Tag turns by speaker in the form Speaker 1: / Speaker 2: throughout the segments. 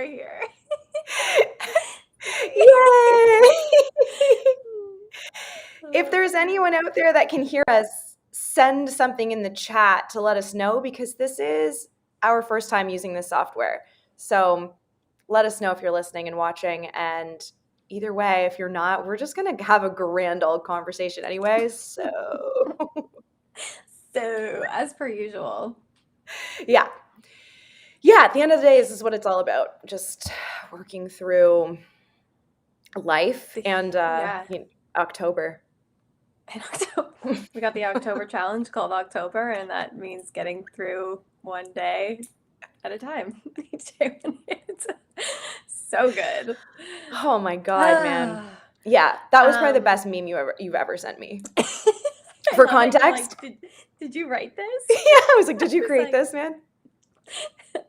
Speaker 1: we're here.
Speaker 2: Yay! If
Speaker 1: Oh,
Speaker 2: there's anyone out there that can hear us, send something in the chat to let us know, because this is our first time using this software. So let us know if you're listening and watching. And either way, if you're not, we're just going to have a grand old conversation anyways.
Speaker 1: So, as per usual.
Speaker 2: Yeah. Yeah, at the end of the day, this is what it's all about. Just working through life and
Speaker 1: Yeah.
Speaker 2: October.
Speaker 1: In October, we got the October challenge called October, and that means getting through one day at a time. Each day one day. It's so good.
Speaker 2: Oh my God, man. Yeah, that was probably the best meme you've ever sent me.
Speaker 1: I
Speaker 2: For
Speaker 1: love that you're
Speaker 2: context.
Speaker 1: like, did you write this?
Speaker 2: Yeah, I was like, did you
Speaker 1: I was
Speaker 2: create
Speaker 1: like,
Speaker 2: this, man?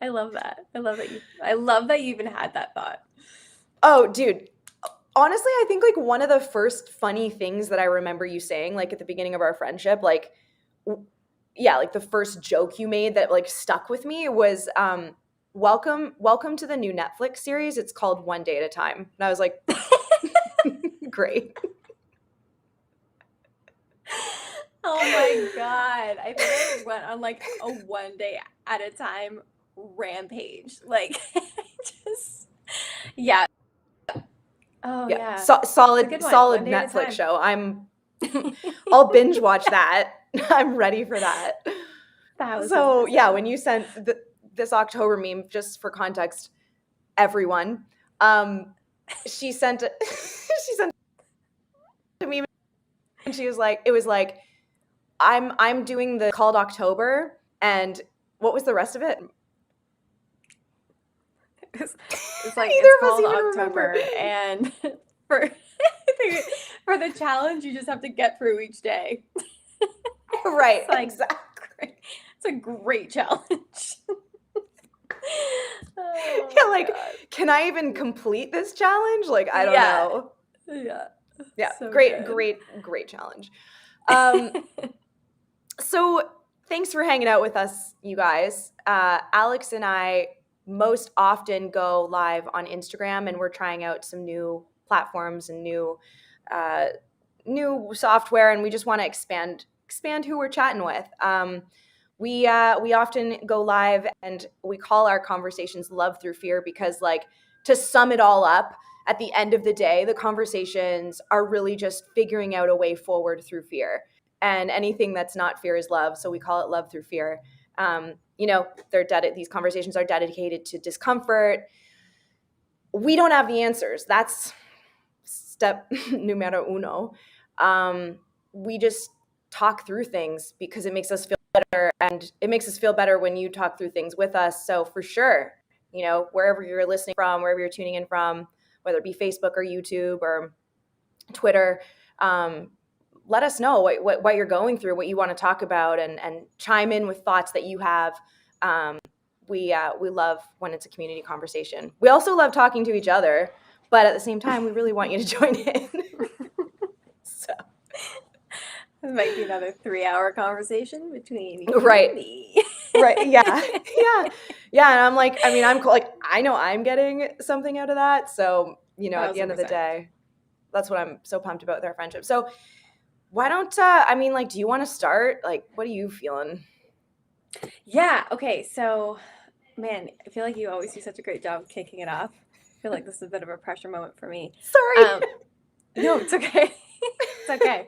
Speaker 1: I love that. I love that you even had that thought.
Speaker 2: Oh, dude. Honestly, I think like one of the first funny things that I remember you saying, like at the beginning of our friendship, like yeah, like the first joke you made that like stuck with me was welcome to the new Netflix series. It's called One Day at a Time. And I was like, great.
Speaker 1: Oh my God. I think I went on like a one day at a time rampage. Like, just, yeah. Oh,
Speaker 2: Yeah.
Speaker 1: yeah. It's a
Speaker 2: Solid
Speaker 1: good one.
Speaker 2: solid
Speaker 1: One day at a
Speaker 2: Netflix
Speaker 1: time.
Speaker 2: show. I'll binge watch that. I'm ready for that.
Speaker 1: 1000%.
Speaker 2: So, yeah, when you sent this October meme, just for context, everyone, she sent she sent a meme, and she was like, it was like, I'm doing the called October, and what was the rest of it?
Speaker 1: It's like,
Speaker 2: Neither
Speaker 1: it's
Speaker 2: of us
Speaker 1: called
Speaker 2: even remember.
Speaker 1: October, and for for the challenge, you just have to get through each day.
Speaker 2: Right,
Speaker 1: It's like,
Speaker 2: exactly.
Speaker 1: it's a great challenge. Oh
Speaker 2: Yeah,
Speaker 1: my
Speaker 2: like,
Speaker 1: God.
Speaker 2: can I even complete this challenge? Like, I don't
Speaker 1: Yeah.
Speaker 2: know.
Speaker 1: Yeah.
Speaker 2: Yeah,
Speaker 1: So
Speaker 2: great,
Speaker 1: good.
Speaker 2: great challenge. So thanks for hanging out with us, you guys. Alex and I most often go live on Instagram, and we're trying out some new platforms and uh, new software, and we just want to expand who we're chatting with. We often go live, and we call our conversations "Love Through Fear" because, like, to sum it all up, at the end of the day, the conversations are really just figuring out a way forward through fear. And anything that's not fear is love, so we call it Love Through Fear. These conversations are dedicated to discomfort. We don't have the answers. That's step numero uno. We just talk through things because it makes us feel better, and it makes us feel better when you talk through things with us. So for sure, wherever you're listening from, wherever you're tuning in from, whether it be Facebook or YouTube or Twitter, let us know what you're going through, what you want to talk about, and chime in with thoughts that you have. We love when it's a community conversation. We also love talking to each other, but at the same time, we really want you to join in. So
Speaker 1: This might be another 3-hour conversation between you
Speaker 2: right,
Speaker 1: and me.
Speaker 2: right, yeah, yeah. And I'm like, I mean, I'm like, I know I'm getting something out of that. So at the end of the
Speaker 1: 1000%.
Speaker 2: day, that's what I'm so pumped about with our friendship. So why don't do you want to start? Like, what are you feeling?
Speaker 1: Yeah. Okay. So, man, I feel like you always do such a great job kicking it off. I feel like this is a bit of a pressure moment for me.
Speaker 2: Sorry.
Speaker 1: No, it's okay. It's okay.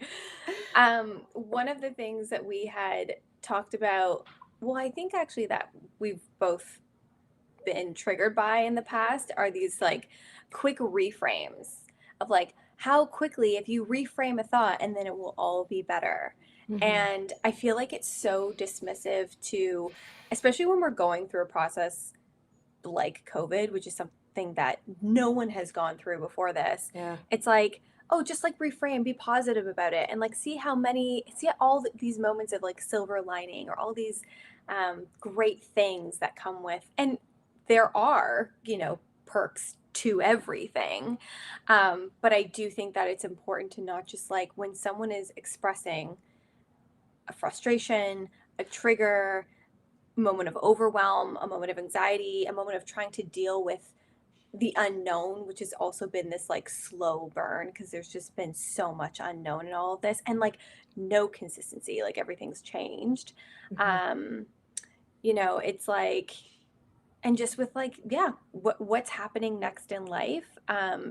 Speaker 1: One of the things that we had talked about, well, I think actually that we've both been triggered by in the past are these like quick reframes of like how quickly if you reframe a thought and then it will all be better.
Speaker 2: Mm-hmm.
Speaker 1: And I feel like it's so dismissive to, especially when we're going through a process like COVID, which is something that no one has gone through before this.
Speaker 2: Yeah.
Speaker 1: It's like, oh, just like reframe, be positive about it, and like see all these moments of like silver lining or all these great things that come with, and there are, perks to everything. But I do think that it's important to not just like when someone is expressing a frustration, a trigger, moment of overwhelm, a moment of anxiety, a moment of trying to deal with the unknown, which has also been this like slow burn because there's just been so much unknown in all of this, and like no consistency, like everything's changed.
Speaker 2: Mhm.
Speaker 1: Um, it's like, and just with like, yeah, what's happening next in life,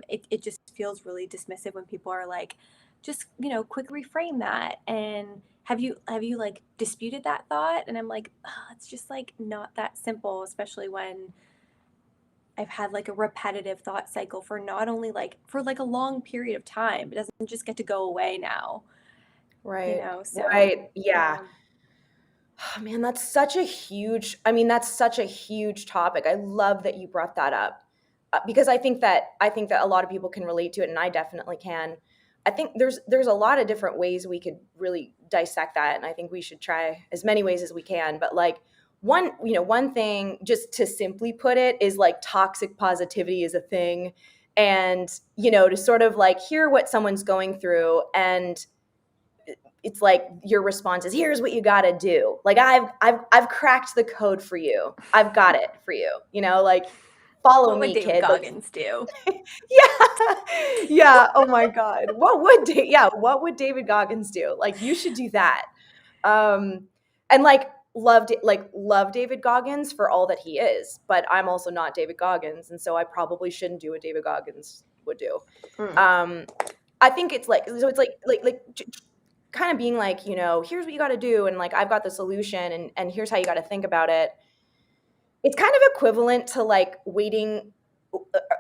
Speaker 1: it just feels really dismissive when people are like, just, quick reframe that. And have you like disputed that thought? And I'm like, oh, it's just like not that simple, especially when I've had like a repetitive thought cycle for not only like for like a long period of time. It doesn't just get to go away now,
Speaker 2: Right.
Speaker 1: so
Speaker 2: Right. Yeah.
Speaker 1: yeah.
Speaker 2: Oh, man, that's such a huge, I mean, that's such a huge topic. I love that you brought that up. Because I think that a lot of people can relate to it, and I definitely can. I think there's a lot of different ways we could really dissect that, and I think we should try as many ways as we can. But like one thing, just to simply put it, is like toxic positivity is a thing, and to sort of like hear what someone's going through, and it's like your response is, here's what you got to do. Like I've cracked the code for you. I've got it for you. Like follow
Speaker 1: What would
Speaker 2: me,
Speaker 1: David
Speaker 2: kid. Like
Speaker 1: Goggins do?
Speaker 2: yeah. Yeah, oh my god. What would David Goggins do? Like you should do that. And love David Goggins for all that he is, but I'm also not David Goggins, and so I probably shouldn't do what David Goggins would do.
Speaker 1: Mm.
Speaker 2: Um I think it's like, so it's kind of being like, here's what you got to do, and like I've got the solution, and here's how you got to think about it. It's kind of equivalent to like waiting,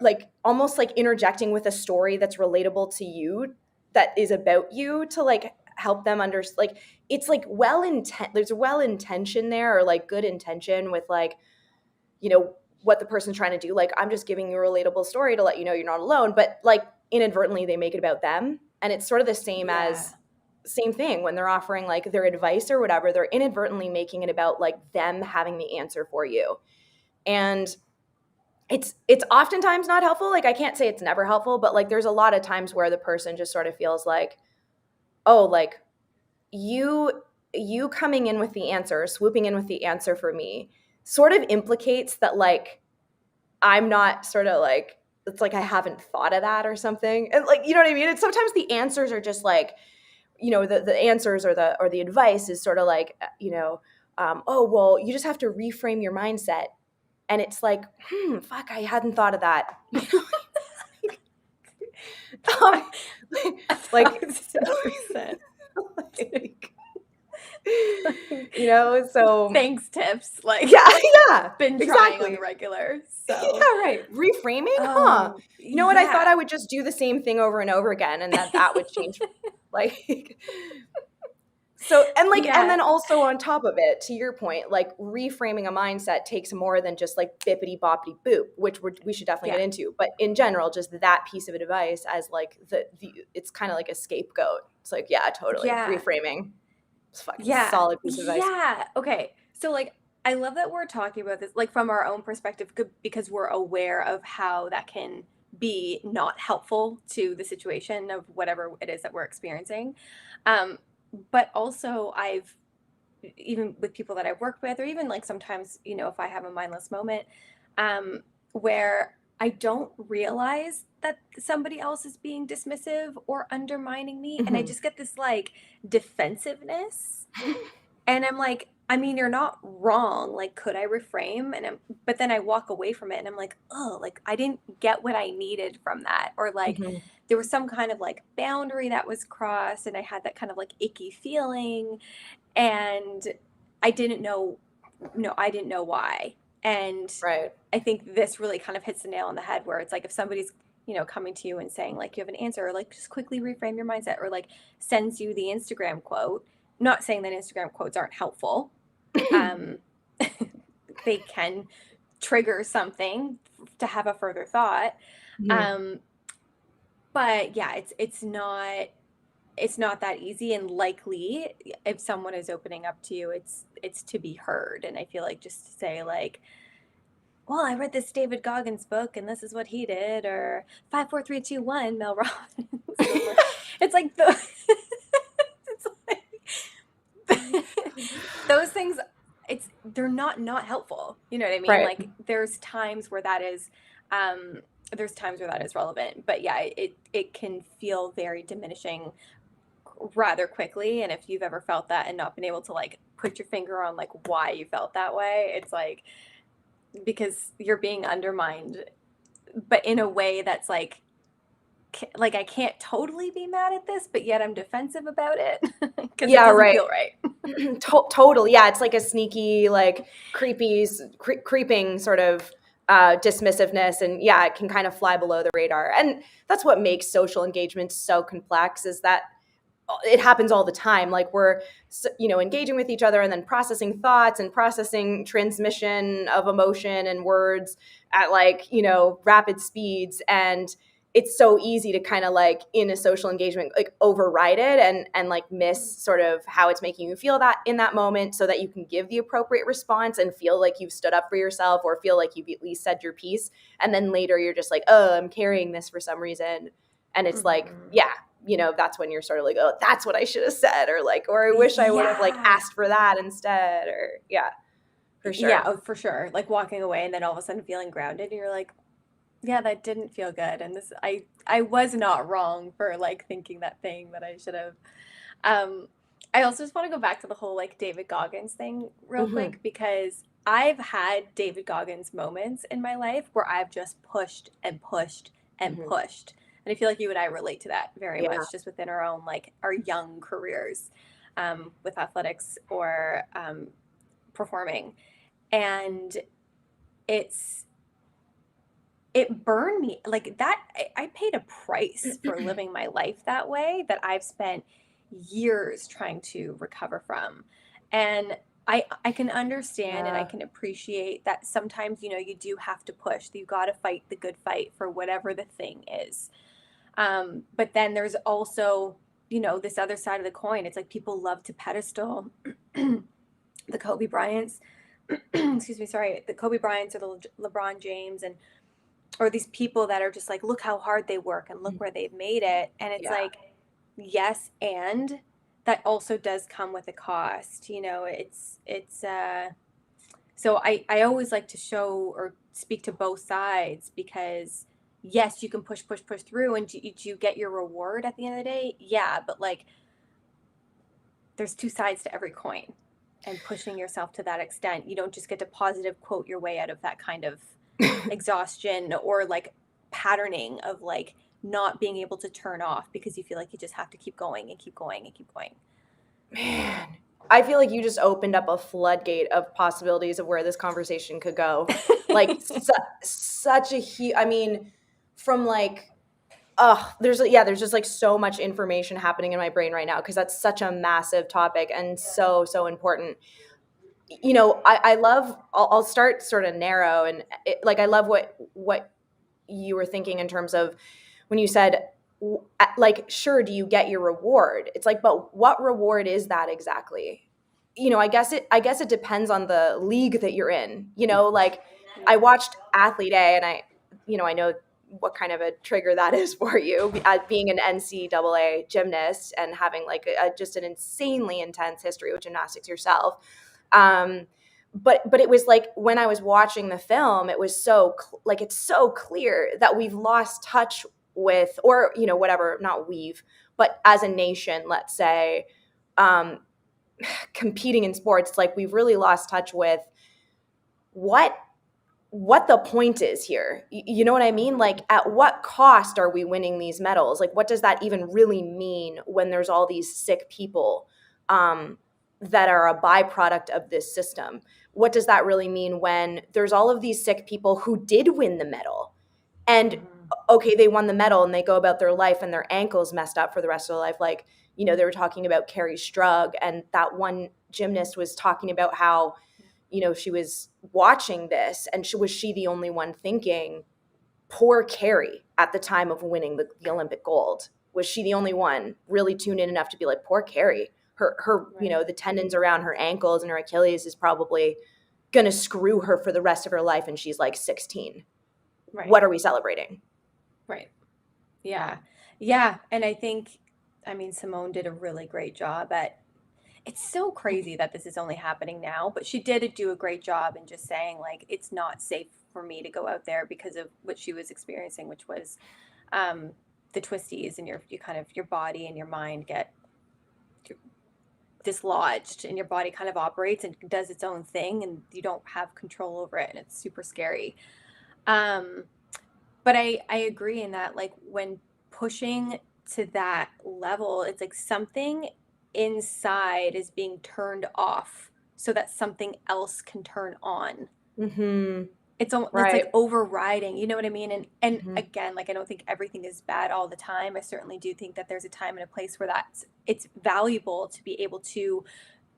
Speaker 2: like almost like interjecting with a story that's relatable to you, that is about you, to like help them understand. Like it's like there's a well intention there, or like good intention with like, what the person's trying to do. Like I'm just giving you a relatable story to let you know you're not alone, but like inadvertently they make it about them, and it's sort of the
Speaker 1: Yeah.
Speaker 2: same thing when they're offering like their advice or whatever. They're inadvertently making it about like them having the answer for you, and it's oftentimes not helpful. Like I can't say it's never helpful, but like there's a lot of times where the person just sort of feels like, oh, like you coming in with the answer, swooping in with the answer for me, sort of implicates that like I'm not sort of like, it's like I haven't thought of that or something. And like, you know what I mean? It's sometimes the answers are just like, the answers or the advice is sort of like, oh, well, you just have to reframe your mindset. And it's like, fuck, I hadn't thought of that. um,
Speaker 1: A
Speaker 2: like,
Speaker 1: thousand percent.
Speaker 2: like, so
Speaker 1: Thanks, tips. Like,
Speaker 2: yeah, yeah,
Speaker 1: been trying on the
Speaker 2: exactly.
Speaker 1: regular.
Speaker 2: Yeah,
Speaker 1: So,
Speaker 2: right. Reframing? Huh. You know what? I thought
Speaker 1: yeah.
Speaker 2: I would just do the same thing over and over again, and that would change. Like, so, and
Speaker 1: Yeah.
Speaker 2: then also on top of it, to your point, like reframing a mindset takes more than just like bippity boppity boop, which we should definitely get
Speaker 1: Yeah.
Speaker 2: into. But in general, just that piece of advice as like it's kind of like a scapegoat. It's like, yeah, totally.
Speaker 1: Yeah.
Speaker 2: Reframing. It's fucking
Speaker 1: Yeah.
Speaker 2: solid piece of advice.
Speaker 1: Yeah. Okay. So, like, I love that we're talking about this, like, from our own perspective, because we're aware of how that can be not helpful to the situation of whatever it is that we're experiencing. Um, but also, even with people that I've worked with, or even like sometimes, if I have a mindless moment, um, where I don't realize that somebody else is being dismissive or undermining me, and I
Speaker 2: Mhm.
Speaker 1: just get this like defensiveness, and I'm like, I mean, you're not wrong. Like, could I reframe? But then I walk away from it, and I'm like, oh, like I didn't get what I needed from that, or like
Speaker 2: Mhm.
Speaker 1: there was some kind of like boundary that was crossed, and I had that kind of like icky feeling, and I didn't know, no, I didn't know why. And
Speaker 2: Right.
Speaker 1: I think this really kind of hits the nail on the head, where it's like if somebody's, coming to you and saying like you have an answer, or like just quickly reframe your mindset, or like sends you the Instagram quote. Not saying that Instagram quotes aren't helpful. Um, they can trigger something to have a further thought.
Speaker 2: Mhm.
Speaker 1: Um, but yeah, it's not that easy, and likely if someone is opening up to you, it's to be heard. And I feel like just to say like, well, I read this David Goggins book and this is what he did, or 5 4 3 2 1 Mel Robbins. And like, it's like the it's like those things, they're not helpful, you know what I mean?
Speaker 2: Right.
Speaker 1: Like there's times where that is, um there's times where that is relevant, but yeah, it can feel very diminishing rather quickly. And if you've ever felt that and not been able to like put your finger on like why you felt that way, it's like because you're being undermined, but in a way that's like I can't totally be mad at this, but yet I'm defensive about it because it
Speaker 2: Yeah,
Speaker 1: doesn't
Speaker 2: right.
Speaker 1: feel right.
Speaker 2: Totally. Yeah, it's like a sneaky, like creeping sort of dismissiveness, and yeah, it can kind of fly below the radar. And that's what makes social engagement so complex, is that it happens all the time. Like we're, engaging with each other and then processing thoughts and processing transmission of emotion and words at like, rapid speeds. And it's so easy to kind of like in a social engagement, like override it and like miss sort of how it's making you feel that in that moment, so that you can give the appropriate response and feel like you've stood up for yourself, or feel like you've at least said your piece. And then later you're just like, oh, I'm carrying this for some reason. And it's like,
Speaker 1: Mm-hmm.
Speaker 2: yeah, that's when you're sort of like, oh, that's what I should have said, or like, or I wish I would have like
Speaker 1: Yeah.
Speaker 2: asked for that instead, or yeah, for
Speaker 1: Yeah,
Speaker 2: sure.
Speaker 1: oh, for sure. Like walking away and then all of a sudden feeling grounded, and you're like, yeah, that didn't feel good. And this, I was not wrong for like thinking that thing that I should have. Um, I also just want to go back to the whole like David Goggins thing real
Speaker 2: Hmm.
Speaker 1: quick because I've had David Goggins moments in my life where I've just pushed and pushed and
Speaker 2: Hmm.
Speaker 1: pushed. And I feel like you and I relate to that very
Speaker 2: Yeah.
Speaker 1: much just within our own, like our young careers with athletics or performing. And it's, it burned me like that. I paid a price for living my life that way that I've spent years trying to recover from. And I can understand and I
Speaker 2: Yeah.
Speaker 1: can appreciate that sometimes, you do have to push. You got to fight the good fight for whatever the thing is. But then there's also, this other side of the coin. It's like people love to pedestal the Kobe Bryants, excuse me, sorry, the Kobe Bryants or the LeBron James and or these people that are just like, look how hard they work and look where they've made it. And it's
Speaker 2: Yeah.
Speaker 1: like, yes, and that also does come with a cost. So I always like to show or speak to both sides because yes, you can push, push, push through and do you get your reward at the end of the day? Yeah, but like there's two sides to every coin. And pushing yourself to that extent, you don't just get to positive quote your way out of that kind of exhaustion or like patterning of like not being able to turn off because you feel like you just have to keep going and keep going and keep going.
Speaker 2: Man, I feel like you just opened up a floodgate of possibilities of where this conversation could go. Like such a huge, I mean, from like, there's just like so much information happening in my brain right now, because that's such a massive topic and so important. I love, I'll start sort of narrow, and like I love what you were thinking in terms of when you said, like, sure, do you get your reward? It's like, but what reward is that exactly? I guess it depends on the league that you're in. Like I
Speaker 1: Yeah.
Speaker 2: watched Athlete A, and I know what kind of a trigger that is for you, being an NCAA gymnast and having like just an insanely intense history with gymnastics yourself. um, but it was like when I was watching the film, it was so like it's so clear that we've lost touch with, or whatever, not we've, but as a nation, let's say, um, competing in sports, like we've really lost touch with what the point is here. You know what I mean? Like, at what cost are we winning these medals? Like, what does that even really mean when there's all these sick people that are a byproduct of this system? What does that really mean when there's all of these sick people who did win the medal? And
Speaker 1: Mm-hmm.
Speaker 2: okay, they won the medal and they go about their life and their ankles messed up for the rest of their life. Like, they were talking about Carrie Strug, and that one gymnast was talking about how she was watching this, and was she the only one thinking, poor Carrie, at the time of winning the Olympic gold? Was she the only one really tuned in enough to be like, poor Carrie? Her
Speaker 1: Right.
Speaker 2: the tendons around her ankles and her Achilles is probably going to screw her for the rest of her life, and she's like 16.
Speaker 1: Right.
Speaker 2: What are we celebrating?
Speaker 1: Right. Yeah. Yeah. And I think, I mean, Simone did a really great job at it's so crazy that this is only happening now, but she did do a great job in just saying like it's not safe for me to go out there because of what she was experiencing, which was um, the twisties, and you kind of, your body and your mind get dislodged, and your body kind of operates and does its own thing, and you don't have control over it, and it's super scary. Um, but I agree in that, like, when pushing to that level, it's like something inside is being turned off so that something else can turn on.
Speaker 2: Mm-hmm.
Speaker 1: It's like
Speaker 2: Right.
Speaker 1: overriding, you know what I mean? And
Speaker 2: Mm-hmm.
Speaker 1: again, like, I don't think everything is bad all the time. I certainly do think that there's a time and a place where it's valuable to be able to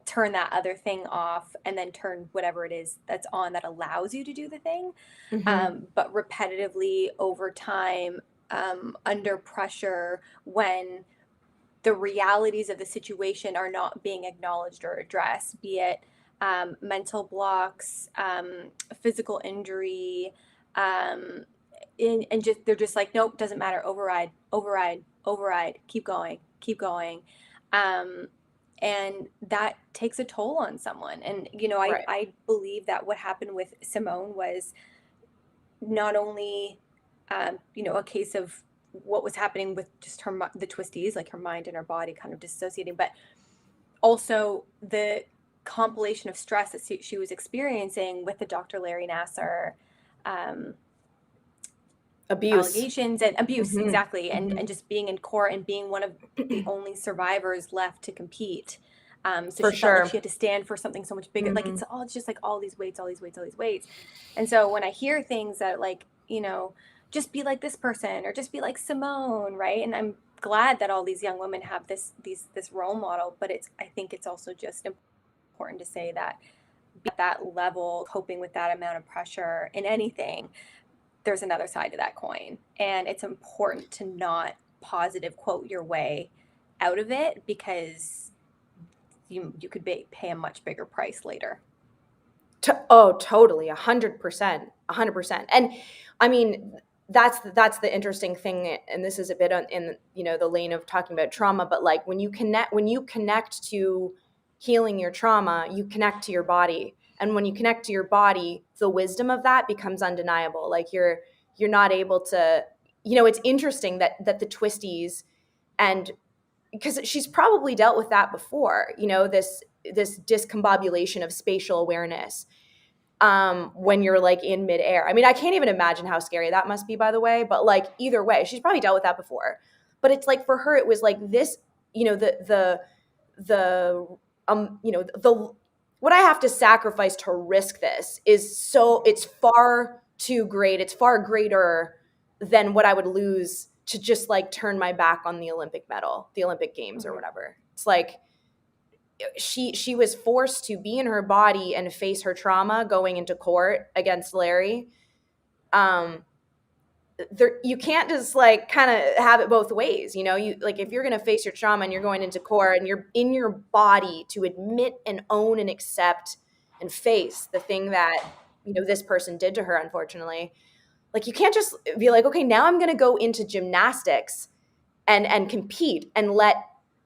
Speaker 1: turn that other thing off and then turn whatever it is that's on that allows you to do the thing.
Speaker 2: Mm-hmm.
Speaker 1: But repetitively over time, under pressure, when the realities of the situation are not being acknowledged or addressed, be it mental blocks, physical injury, um, and just they're just like, nope, doesn't matter, override, override, override, keep going, keep going. Um, and that takes a toll on someone. And,
Speaker 2: Right.
Speaker 1: I believe that what happened with Simone was not only, a case of what was happening with just the twisties, like her mind and her body kind of dissociating, but also the compilation of stress that she was experiencing with the Dr. Larry Nasser um,
Speaker 2: Abuse.
Speaker 1: allegations and abuse,
Speaker 2: Mm-hmm.
Speaker 1: exactly, and
Speaker 2: Mm-hmm.
Speaker 1: just being in court and being one of the only survivors left to compete. So
Speaker 2: For
Speaker 1: she felt like she
Speaker 2: sure.
Speaker 1: had to stand for something so much bigger. Like,
Speaker 2: Mm-hmm.
Speaker 1: it's just like all these weights, all these weights, all these weights. And so when I hear things that, like, just be like this person or just be like Simone, right? And I'm glad that all these young women have this role model, but I think it's also just important to say that at that level, coping with that amount of pressure in anything, there's another side to that coin. And it's important to not positive quote your way out of it, because you could pay a much bigger price later.
Speaker 2: Oh, totally, 100%, 100%. And I mean, that's the interesting thing, and this is a bit in the lane of talking about trauma, but like when you connect to healing your trauma, you connect to your body, and when you connect to your body, the wisdom of that becomes undeniable. Like you're not able to, it's interesting that the twisties, and because she's probably dealt with that before, this discombobulation of spatial awareness, when you're like in midair. I mean, I can't even imagine how scary that must be, by the way, but like either way, she's probably dealt with that before. But it's like for her, it was like this, the the what I have to sacrifice to risk this is it's far too great. It's far greater than what I would lose to just like turn my back on the Olympic medal, the Olympic Games or
Speaker 1: Mm-hmm.
Speaker 2: whatever. It's like she was forced to be in her body and face her trauma going into court against Larry. Um, you can't just like kind of have it both ways, you like if you're going to face your trauma and you're going into court and you're in your body to admit and own and accept and face the thing that this person did to her, unfortunately. Like you can't just be like, okay, now I'm going to go into gymnastics and compete and let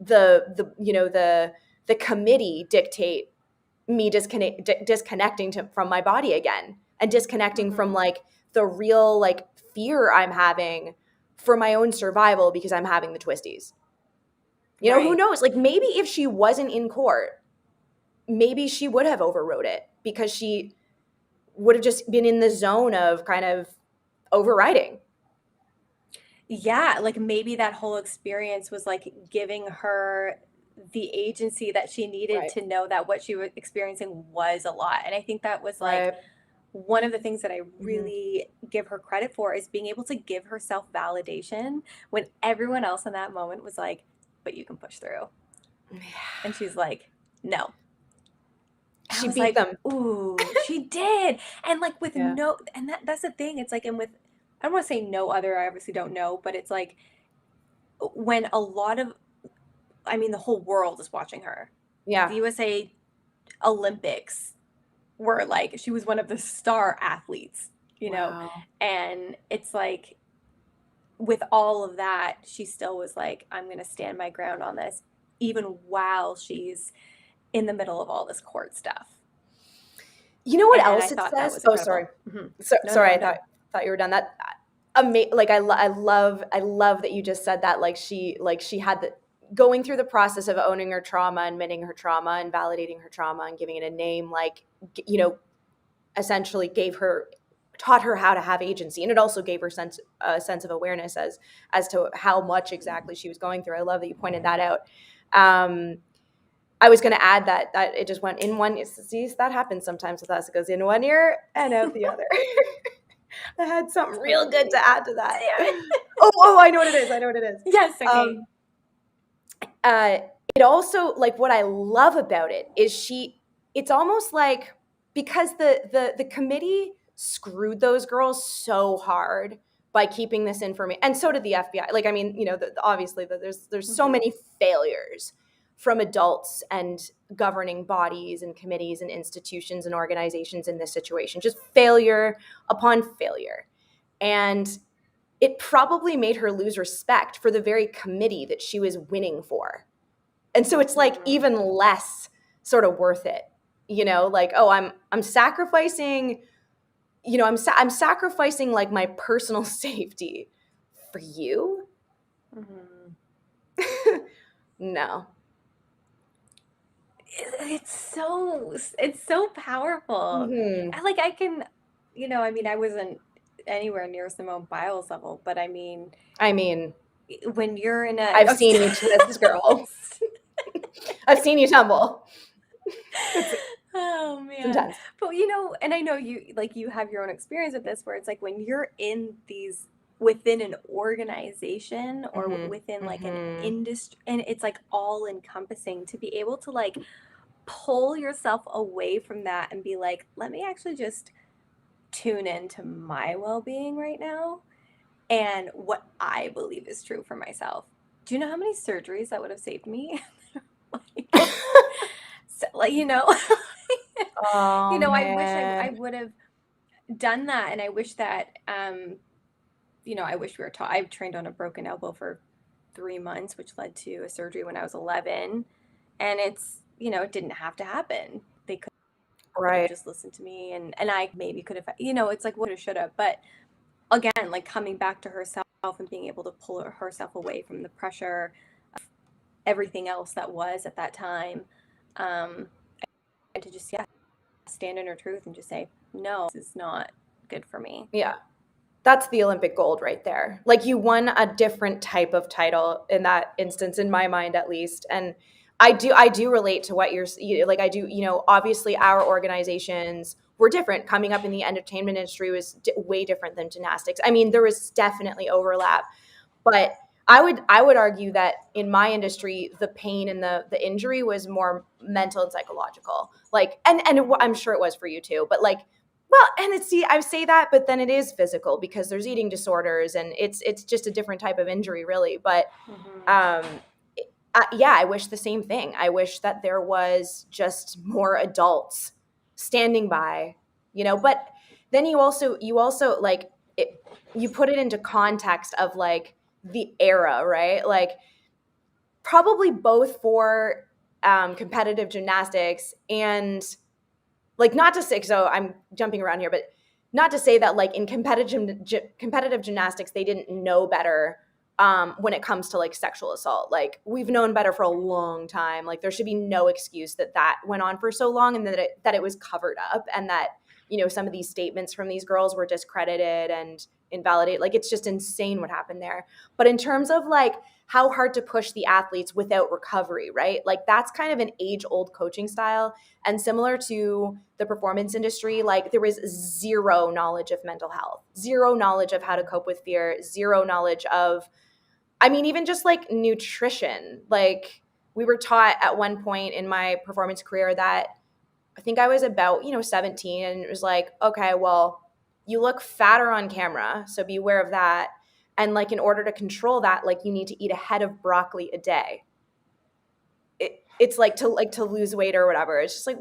Speaker 2: the committee dictate me disconnecting from my body again, and disconnecting
Speaker 1: Mm-hmm.
Speaker 2: from like the real like fear I'm having for my own survival because I'm having the twisties. Who
Speaker 1: Right.
Speaker 2: knows? Like maybe if she wasn't in court, maybe she would have overrode it because she would have just been in the zone of kind of overriding.
Speaker 1: Yeah, like maybe that whole experience was like giving her the agency that she needed
Speaker 2: Right.
Speaker 1: to know that what she was experiencing was a lot. And I think that was like
Speaker 2: Right.
Speaker 1: one of the things that I
Speaker 2: Mm-hmm.
Speaker 1: really give her credit for, is being able to give herself validation when everyone else in that moment was like, but you can push through. And she's like, no. And I
Speaker 2: She
Speaker 1: was
Speaker 2: beat
Speaker 1: like,
Speaker 2: them.
Speaker 1: ooh, she did. And like with
Speaker 2: Yeah.
Speaker 1: no, and that's the thing. It's like, and with, I don't want to say no other, I obviously don't know, but it's like when a lot of, I mean, the whole world is watching her. The
Speaker 2: Yeah.
Speaker 1: USA Olympics were like, she was one of the star athletes,
Speaker 2: Wow.
Speaker 1: and it's like, with all of that, she still was like, I'm going to stand my ground on this, even while she's in the middle of all this court stuff.
Speaker 2: You know what
Speaker 1: And I
Speaker 2: else it
Speaker 1: thought that
Speaker 2: says?
Speaker 1: was
Speaker 2: Oh, sorry.
Speaker 1: incredible. No,
Speaker 2: Sorry,
Speaker 1: no,
Speaker 2: I
Speaker 1: no.
Speaker 2: thought you were done. That like I love that you just said that. Like she had the going through the process of owning her trauma, admitting her trauma, and validating her trauma, and giving it a name. Like you know, essentially taught her how to have agency, and it also gave her a sense of awareness as to how much exactly she was going through. I love that you pointed that out. I was going to add that it just went in one. See, that happens sometimes with us. It goes in one ear and out the other. I had something real good to add to that.
Speaker 1: Damn it.
Speaker 2: Oh, I know what it is. I know what it is.
Speaker 1: Yes, okay.
Speaker 2: Uh, it also, like, what I love about it is it's almost like, because the committee screwed those girls so hard by keeping this information, and so did the FBI. Like, I mean, obviously there's so many failures from adults and governing bodies and committees and institutions and organizations in this situation, just failure upon failure. And it probably made her lose respect for the very committee that she was winning for. And so it's like even less sort of worth it, like, oh, I'm sacrificing, I'm sacrificing like my personal safety for you. No.
Speaker 1: It's so powerful.
Speaker 2: Mm-hmm.
Speaker 1: I can, I mean, I wasn't anywhere near Simone Biles level, but I mean, when you're in a,
Speaker 2: I've seen you to this girl. I've seen you tumble.
Speaker 1: Oh man.
Speaker 2: Intense.
Speaker 1: But and I know you have your own experience with this, where it's like when you're in within an organization or within like an industry, and it's like all encompassing, to be able to like pull yourself away from that and be like, let me actually just tune into my well-being right now and what I believe is true for myself. Do you know how many surgeries that would have saved me? So,
Speaker 2: Oh,
Speaker 1: I wish I
Speaker 2: man.
Speaker 1: would have done that. And I wish that, I wish we were taught. I trained on a broken elbow for 3 months, which led to a surgery when I was 11. And it didn't have to happen. They could have
Speaker 2: Right.
Speaker 1: just listened to me, and I maybe could have, it's like woulda, shoulda. But again, like coming back to herself and being able to pull herself away from the pressure of everything else that was at that time. And to just, stand in her truth and just say, no, this is not good for me.
Speaker 2: Yeah. That's the Olympic gold right there. Like, you won a different type of title in that instance, in my mind, at least. And I do relate to what like, I do, obviously our organizations were different. Coming up in the entertainment industry was way different than gymnastics. I mean, there was definitely overlap, but I would argue that in my industry, the pain and the injury was more mental and psychological. Like, and I'm sure it was for you too, but like, well, and see, I say that, but then it is physical, because there's eating disorders, and it's just a different type of injury, really. But yeah, I wish the same thing. I wish that there was just more adults standing by, But then you also like it, you put it into context of like the era, right? Like, probably both for competitive gymnastics, and like, not to say, so I'm jumping around here, but not to say that like in competitive gymnastics they didn't know better when it comes to like sexual assault. Like, we've known better for a long time. Like, there should be no excuse that went on for so long, and that it was covered up, and that some of these statements from these girls were discredited and invalidated. Like, it's just insane what happened there. But in terms of like how hard to push the athletes without recovery, right? Like, that's kind of an age-old coaching style. And similar to the performance industry, like, there was zero knowledge of mental health, zero knowledge of how to cope with fear, zero knowledge of, I mean, even just like nutrition. Like, we were taught at one point in my performance career that I think I was about, 17, and it was like, okay, well, you look fatter on camera, so be aware of that. And like, in order to control that, like, you need to eat a head of broccoli a day. It's like to lose weight or whatever. It's just like,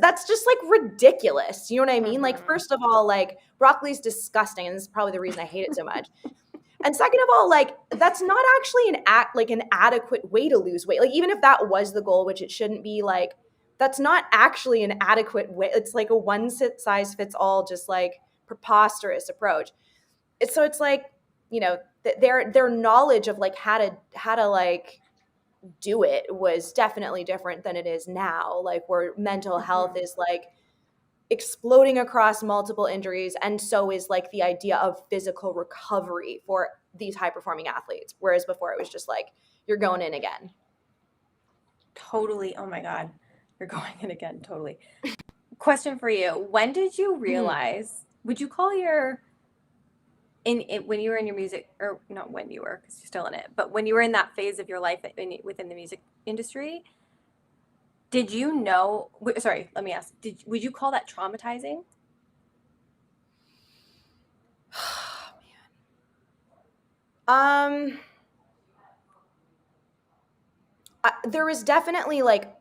Speaker 2: that's just like ridiculous. You know what I mean? Like, first of all, like, broccoli's disgusting, and this is probably the reason I hate it so much. And second of all, like, that's not actually an adequate way to lose weight. Like, even if that was the goal, which it shouldn't be, like, that's not actually an adequate way. It's like a one size fits all, just like preposterous approach. It's like, you know, their knowledge of like how to like do it was definitely different than it is now, like where mental health
Speaker 1: Mhm.
Speaker 2: is like exploding across multiple injuries, and so is like the idea of physical recovery for these high performing athletes, whereas before it was just like you're going in again.
Speaker 1: Totally. Oh my God. You're going in again. Totally. Question for you. When did you
Speaker 2: Mhm.
Speaker 1: realize, would you call your, when you were in your music, or not when you were, because you're still in it, but when you were in that phase of your life within the music industry, did you know, sorry, let me ask, would you call that traumatizing?
Speaker 2: um there was definitely like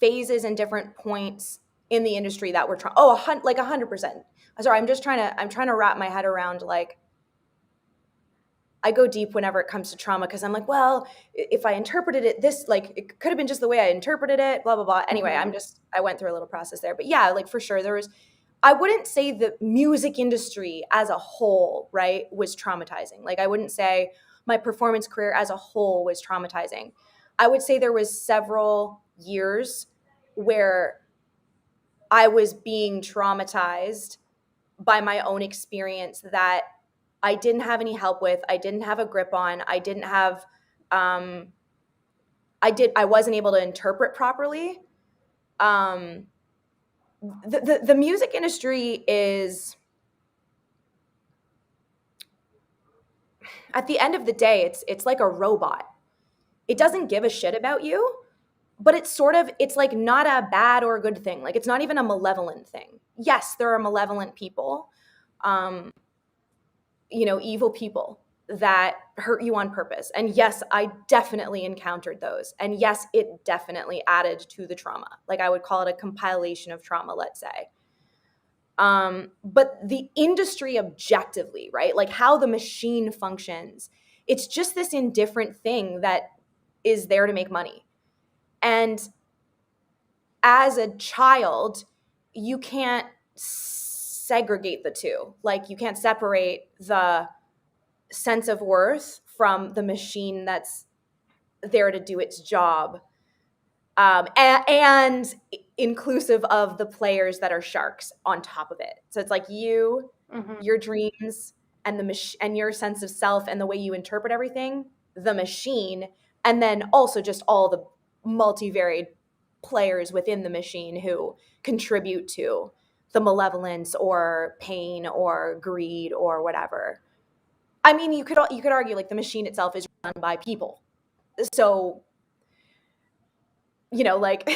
Speaker 2: phases and different points in the industry that were like 100%. Sorry, I'm trying to wrap my head around like I go deep whenever it comes to trauma because I'm like, well, if I interpreted it this, like, it could have been just the way I interpreted it, blah, blah, blah. Anyway,
Speaker 1: Mm-hmm.
Speaker 2: I went through a little process there. But yeah, like for sure, I wouldn't say the music industry as a whole, right, was traumatizing. Like, I wouldn't say my performance career as a whole was traumatizing. I would say there was several years where I was being traumatized by my own experience that I didn't have any help with. I didn't have a grip on. I didn't have um I wasn't able to interpret properly. Um the music industry is, at the end of the day, it's like a robot. It doesn't give a shit about you, but it's like not a bad or a good thing. Like it's not even a malevolent thing. Yes, there are malevolent people. Um evil people that hurt you on purpose. And yes, I definitely encountered those. And yes, it definitely added to the trauma. Like I would call it a compilation of trauma, let's say. But the industry objectively, right? Like how the machine functions, it's just this indifferent thing that is there to make money. And as a child, you can't segregate the two. Like you can't separate the sense of worth from the machine that's there to do its job, and inclusive of the players that are sharks on top of it. So it's like
Speaker 1: Mm-hmm.
Speaker 2: your dreams, and and your sense of self and the way you interpret everything, the machine, and then also just all the multivariate players within the machine who contribute to the malevolence or pain or greed or whatever. I mean, you could argue like the machine itself is run by people. So, like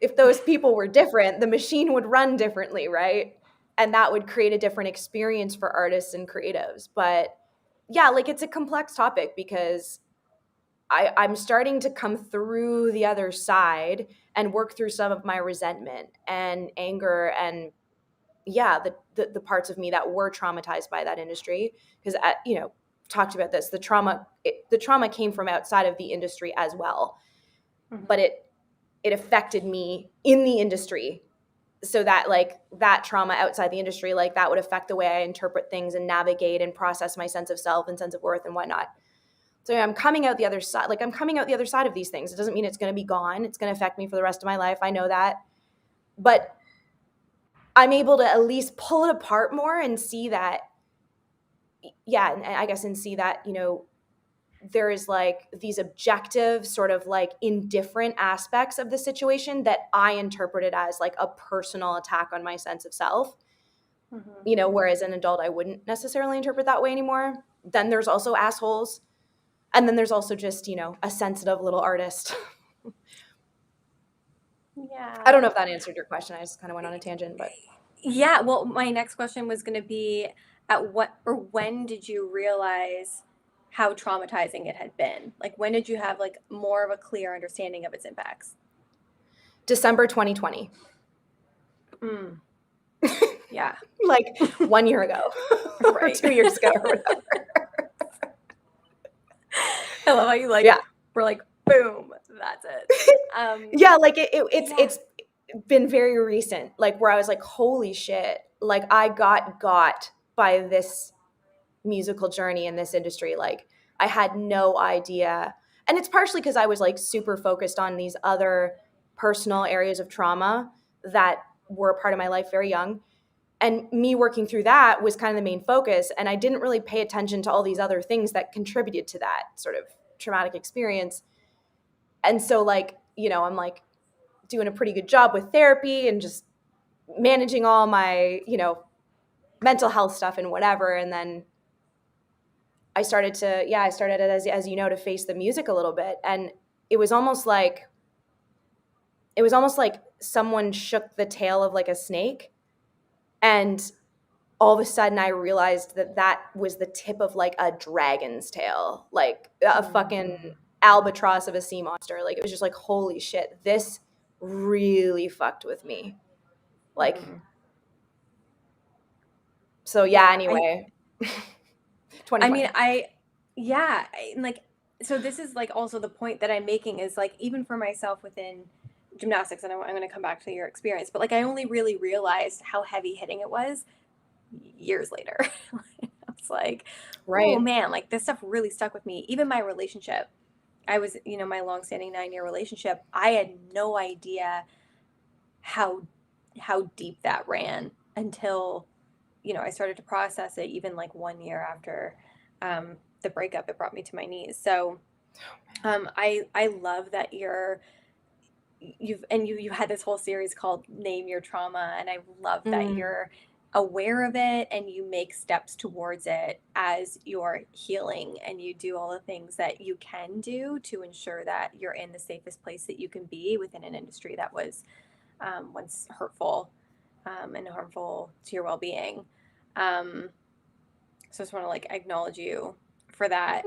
Speaker 2: if those people were different, the machine would run differently, right? And that would create a different experience for artists and creatives. But yeah, like it's a complex topic because I'm starting to come through the other side and work through some of my resentment and anger and yeah, the parts of me that were traumatized by that industry, because talked about this, the trauma came from outside of the industry as well, but
Speaker 1: Mm-hmm.
Speaker 2: it affected me in the industry, so that like that trauma outside the industry, like that would affect the way I interpret things and navigate and process my sense of self and sense of worth and whatnot. So I'm coming out the other side. Like I'm coming out the other side of these things. It doesn't mean it's going to be gone. It's going to affect me for the rest of my life. I know that. But I'm able to at least pull it apart more and see that, yeah, and I guess, and see that, there is like these objective sort of like indifferent aspects of the situation that I interpreted as like a personal attack on my sense of self,
Speaker 1: Mm-hmm.
Speaker 2: whereas an adult I wouldn't necessarily interpret that way anymore. Then there's also assholes. And then there's also just, a sensitive little artist. I
Speaker 1: Yeah.
Speaker 2: don't know if that answered your question. I just kind of went on a tangent, but
Speaker 1: Yeah, well, my next question was going to be, at what or when did you realize how traumatizing it had been? Like, when did you have like more of a clear understanding of its impacts?
Speaker 2: December 2020.
Speaker 1: Mm, yeah,
Speaker 2: Like 1 year ago or
Speaker 1: right.
Speaker 2: 2 years ago or whatever.
Speaker 1: I love how you like
Speaker 2: Yeah.
Speaker 1: were like Boom, that's it.
Speaker 2: Yeah, like
Speaker 1: Yeah.
Speaker 2: it's been very recent, like where I was like, holy shit, like I got by this musical journey in this industry. Like I had no idea. And it's partially because I was like super focused on these other personal areas of trauma that were a part of my life very young. And me working through that was kind of the main focus. And I didn't really pay attention to all these other things that contributed to that sort of traumatic experience. And so, like, I'm like doing a pretty good job with therapy and just managing all my, mental health stuff and whatever. And then I started as you know, to face the music a little bit. And it was almost like, someone shook the tail of like a snake. And all of a sudden I realized that that was the tip of like a dragon's tail, like a fucking albatross of a sea monster. Like it was just like, holy shit, this really fucked with me. Like, so yeah,
Speaker 1: Yeah,
Speaker 2: anyway,
Speaker 1: I mean,
Speaker 2: 2020.
Speaker 1: yeah, and like, so this is like also the point that I'm making is like, even for myself within gymnastics, and I'm going to come back to your experience, but like, I only really realized how heavy hitting it was years later. It's like, oh
Speaker 2: Right.
Speaker 1: man, like this stuff really stuck with me. Even my relationship, I was, my long-standing 9-year relationship, I had no idea how deep that ran until I started to process it. Even like 1 year after the breakup, it brought me to my knees. So I love that you had this whole series called Name Your Trauma, and I love that
Speaker 2: Mm.
Speaker 1: you're aware of it and you make steps towards it as you're healing, and you do all the things that you can do to ensure that you're in the safest place that you can be within an industry that was once hurtful and harmful to your well-being. Um, so I just want to like acknowledge you for that.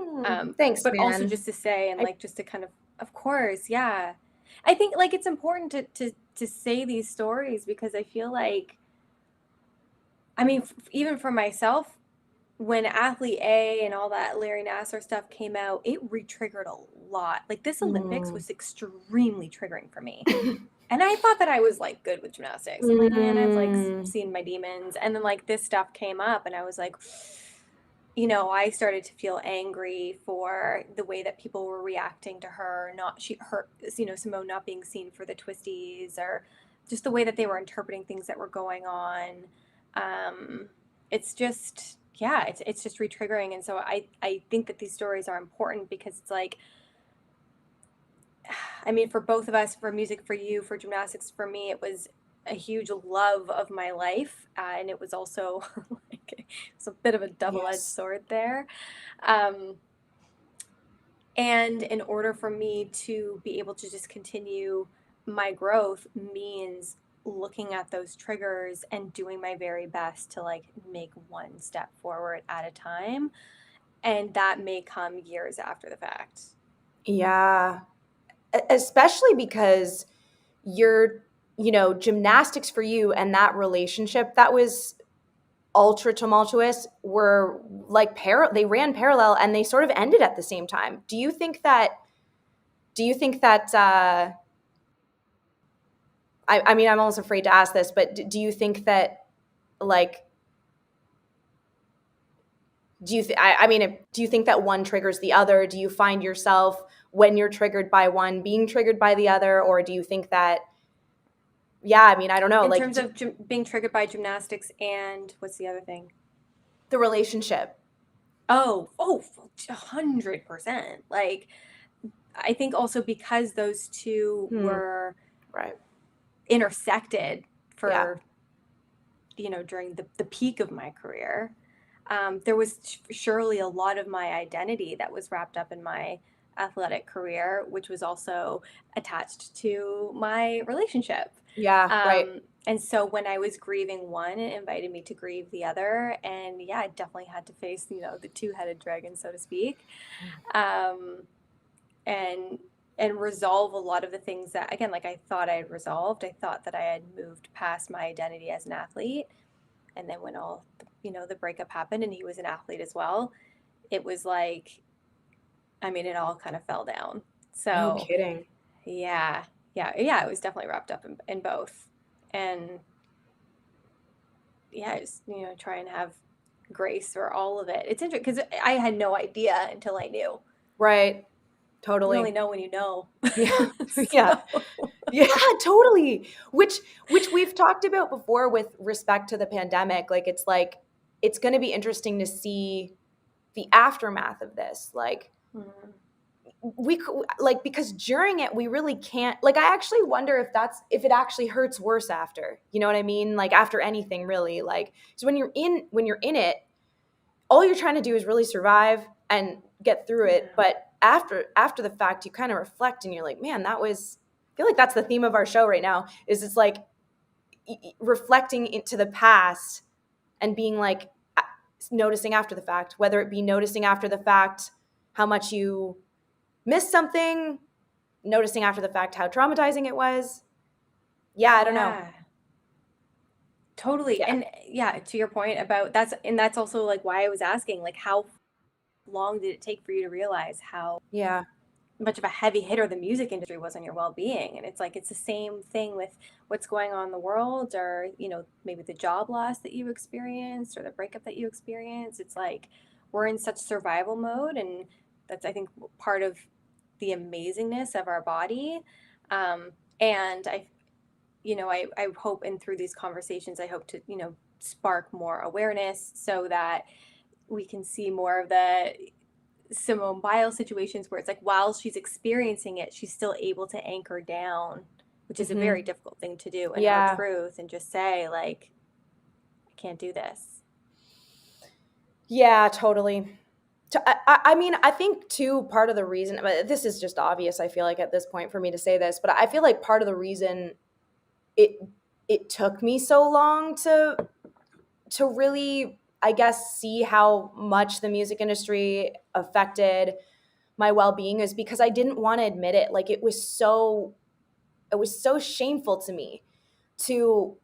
Speaker 2: Thanks,
Speaker 1: But also
Speaker 2: man.
Speaker 1: just to say, and
Speaker 2: I,
Speaker 1: like just to kind of course, yeah. I think like it's important to say these stories because I feel like, I mean, even for myself, when Athlete A and all that Larry Nassar stuff came out, it re-triggered a lot. Like this Olympics
Speaker 2: mm.
Speaker 1: was extremely triggering for me. And I thought that I was like good with gymnastics. I'm like, man, I've like
Speaker 2: Mm.
Speaker 1: seen my demons. And then like this stuff came up and I was like, I started to feel angry for the way that people were reacting to her, not her, Simone not being seen for the twisties, or just the way that they were interpreting things that were going on. It's just, yeah, it's just re-triggering. And so I think that these stories are important because it's like, I mean, for both of us, for music, for you, for gymnastics, for me, it was a huge love of my life. And it was also like, it's a bit of a double-edged
Speaker 2: Yes.
Speaker 1: sword there. Um, and in order for me to be able to just continue my growth means looking at those triggers and doing my very best to like make one step forward at a time. And that may come years after the fact.
Speaker 2: Yeah. Especially because you're, gymnastics for you and that relationship that was ultra tumultuous were like they ran parallel and they sort of ended at the same time. Do you think that I mean, I'm almost afraid to ask this, but do you think that like do you think that one triggers the other? Do you find yourself when you're triggered by one being triggered by the other, or do you think that, yeah, I mean, I don't know,
Speaker 1: In
Speaker 2: like
Speaker 1: terms of being triggered by gymnastics and what's the other thing?
Speaker 2: the relationship?
Speaker 1: Oh, 100%. Like, I think also because those two
Speaker 2: Hmm.
Speaker 1: were
Speaker 2: Right.
Speaker 1: intersected
Speaker 2: Yeah.
Speaker 1: for, during the peak of my career, there was surely a lot of my identity that was wrapped up in my athletic career, which was also attached to my relationship.
Speaker 2: Yeah. Right.
Speaker 1: And so when I was grieving one, it invited me to grieve the other. And yeah, I definitely had to face, the two-headed dragon, so to speak. Um, and resolve a lot of the things that, again, like I thought I had resolved. I thought that I had moved past my identity as an athlete. And then when all, the breakup happened and he was an athlete as well, it was like, I mean, it all kind of fell down.
Speaker 2: No
Speaker 1: So
Speaker 2: kidding.
Speaker 1: yeah, yeah, it was definitely wrapped up in both. And yeah, just, try and have grace for all of it. It's interesting because I had no idea until I knew.
Speaker 2: Right.
Speaker 1: You only
Speaker 2: Totally.
Speaker 1: know when you know.
Speaker 2: Yeah. Yeah.
Speaker 1: So,
Speaker 2: Yeah, totally. Which we've talked about before with respect to the pandemic. Like it's going to be interesting to see the aftermath of this. Like
Speaker 1: mm,
Speaker 2: like because during it we really can't, like I actually wonder if it actually hurts worse after. You know what I mean? Like after anything really. Like so when you're in it, all you're trying to do is really survive and get through it.
Speaker 1: yeah,
Speaker 2: But after the fact, you kind of reflect and you're like, man, I feel like that's the theme of our show right now. Is it's like reflecting into the past and being like noticing after the fact, whether it be noticing after the fact how much you missed something, noticing after the fact how traumatizing it was. Yeah, I don't know.
Speaker 1: yeah, totally.
Speaker 2: Yeah.
Speaker 1: And yeah, to your point about that's also like why I was asking, like, how long did it take for you to realize how
Speaker 2: Yeah.
Speaker 1: much of a heavy hitter the music industry was on your well-being? And it's like it's the same thing with what's going on in the world, or maybe the job loss that you experienced or the breakup that you experienced. It's like we're in such survival mode, and that's, I think, part of the amazingness of our body. And I hope, and through these conversations, I hope to spark more awareness so that we can see more of the Simone Biles situations where it's like while she's experiencing it, she's still able to anchor down, which is a very
Speaker 2: Hmm.
Speaker 1: difficult thing to do, in her
Speaker 2: Yeah.
Speaker 1: truth, and just say, like, I can't do this.
Speaker 2: Yeah, totally. I mean, I think too, part of the reason, but this is just obvious, I feel like at this point for me to say this, but I feel like part of the reason it it took me so long to really, I guess, see how much the music industry affected my well-being is because I didn't want to admit it. Like it was so shameful to me to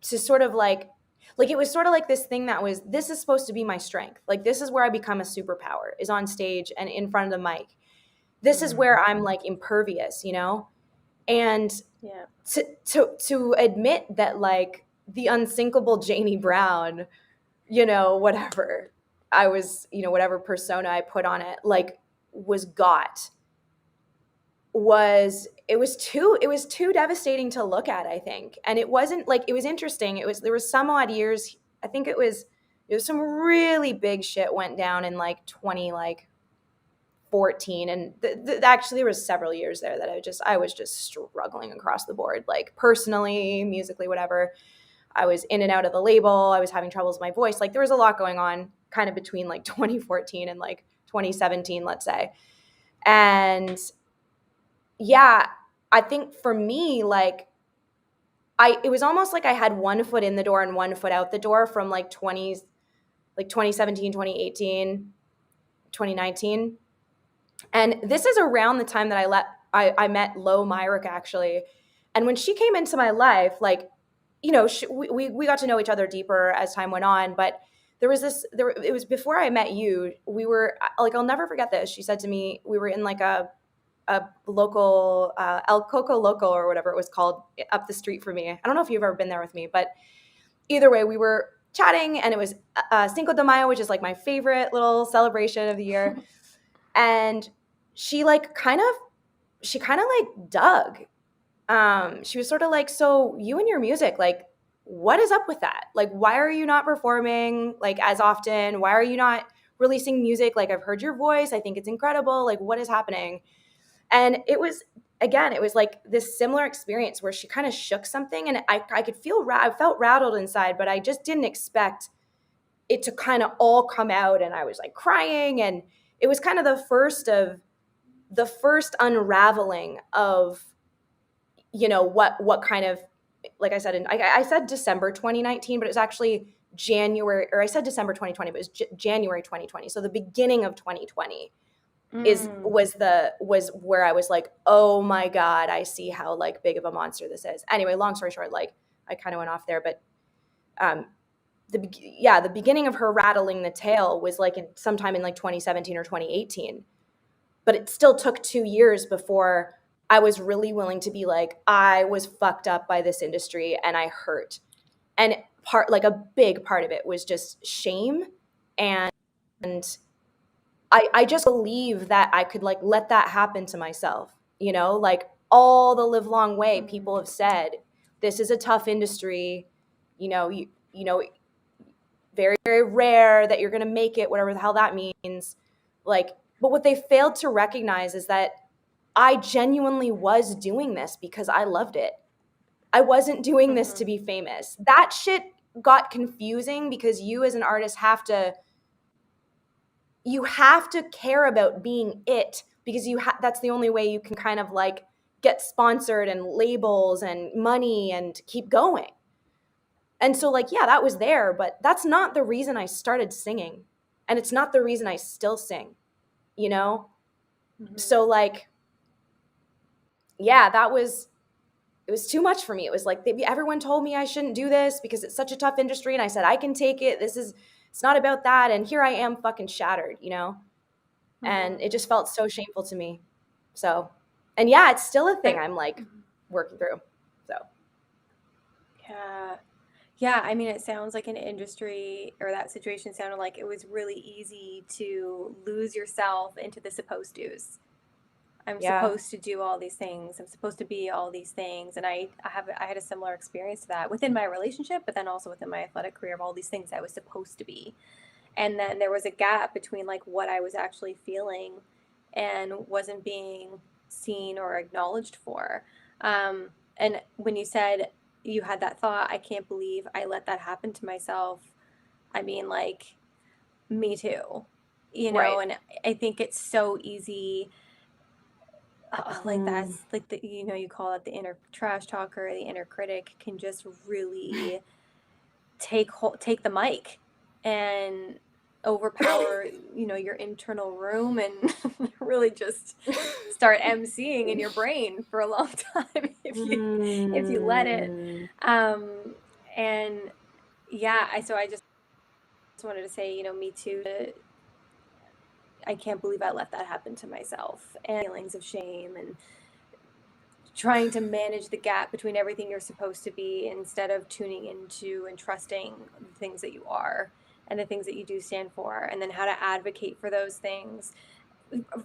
Speaker 2: sort of like it was sort of like this thing that was, this is supposed to be my strength. Like this is where I become a superpower, is on stage and in front of the mic. This is
Speaker 1: Mm,
Speaker 2: where I'm like impervious, And
Speaker 1: yeah.
Speaker 2: to admit that like the unsinkable Janey Brown, whatever I was, whatever persona I put on it, like was got was it was too devastating to look at, I think. And it wasn't like, it was interesting. There was some odd years. I think it was some really big shit went down in like 20 like 14, and actually there was several years there that I was just struggling across the board, like personally, musically, whatever. I was in and out of the label. I was having troubles with my voice. Like there was a lot going on kind of between like 2014 and like 2017, let's say. And yeah, I think for me, like it was almost like I had one foot in the door and one foot out the door from like 2017, 2018, 2019. And this is around the time that I met Lo Myrick, actually. And when she came into my life, like, we got to know each other deeper as time went on. But it was before I met you. We were like, I'll never forget this. She said to me, we were in like a local El Coco Loco or whatever it was called, up the street from me. I don't know if you've ever been there with me, but either way, we were chatting, and it was Cinco de Mayo, which is like my favorite little celebration of the year. And she like kind of like dug. She was sort of like, so you and your music, like, what is up with that? Like, why are you not performing like as often? Why are you not releasing music? Like, I've heard your voice. I think it's incredible. Like, what is happening? And it was like this similar experience where she kind of shook something, and I could I felt rattled inside, but I just didn't expect it to kind of all come out. And I was like crying, and it was kind of the first unraveling of, what kind of, like I said, I said December 2019, but it was actually January, or I said December 2020, but it was January 2020. So the beginning of 2020
Speaker 1: Mm,
Speaker 2: was where I was like, oh my God, I see how like big of a monster this is. Anyway, long story short, like I kind of went off there, but um the beginning of her rattling the tail was like sometime in like 2017 or 2018. but it still took 2 years before I was really willing to be like, I was fucked up by this industry and I hurt. And a big part of it was just shame. And I just believe that I could like let that happen to myself, like all the live long way people have said, this is a tough industry, very, very rare that you're going to make it, whatever the hell that means. Like, but what they failed to recognize is that I genuinely was doing this because I loved it. I wasn't doing this to be famous. That shit got confusing because you as an artist have to care about being it, because that's the only way you can kind of like get sponsored and labels and money and keep going. And so like, yeah, that was there, but that's not the reason I started singing. And it's not the reason I still sing, So like, yeah, it was too much for me. It was like everyone told me I shouldn't do this because it's such a tough industry. And I said, I can take it. It's not about that. And here I am fucking shattered, And it just felt so shameful to me. So, and yeah, it's still a thing I'm like working through. So.
Speaker 1: Yeah. Yeah. I mean, it sounds like an industry, or that situation sounded like it was really easy to lose yourself into the supposed to's. I'm supposed to do all these things. I'm supposed to be all these things. And I had a similar experience to that within my relationship, but then also within my athletic career, of all these things I was supposed to be. And then there was a gap between like what I was actually feeling and wasn't being seen or acknowledged for. And when you said you had that thought, I can't believe I let that happen to myself. I mean, like, me too,
Speaker 2: Right.
Speaker 1: and I think it's so easy. Like that's like you call it the inner trash talker, the inner critic can just really take the mic and overpower your internal room, and really just start emceeing in your brain for a long time if you let it. And yeah, I just wanted to say, me too. I can't believe I let that happen to myself, and feelings of shame and trying to manage the gap between everything you're supposed to be instead of tuning into and trusting the things that you are and the things that you do stand for, and then how to advocate for those things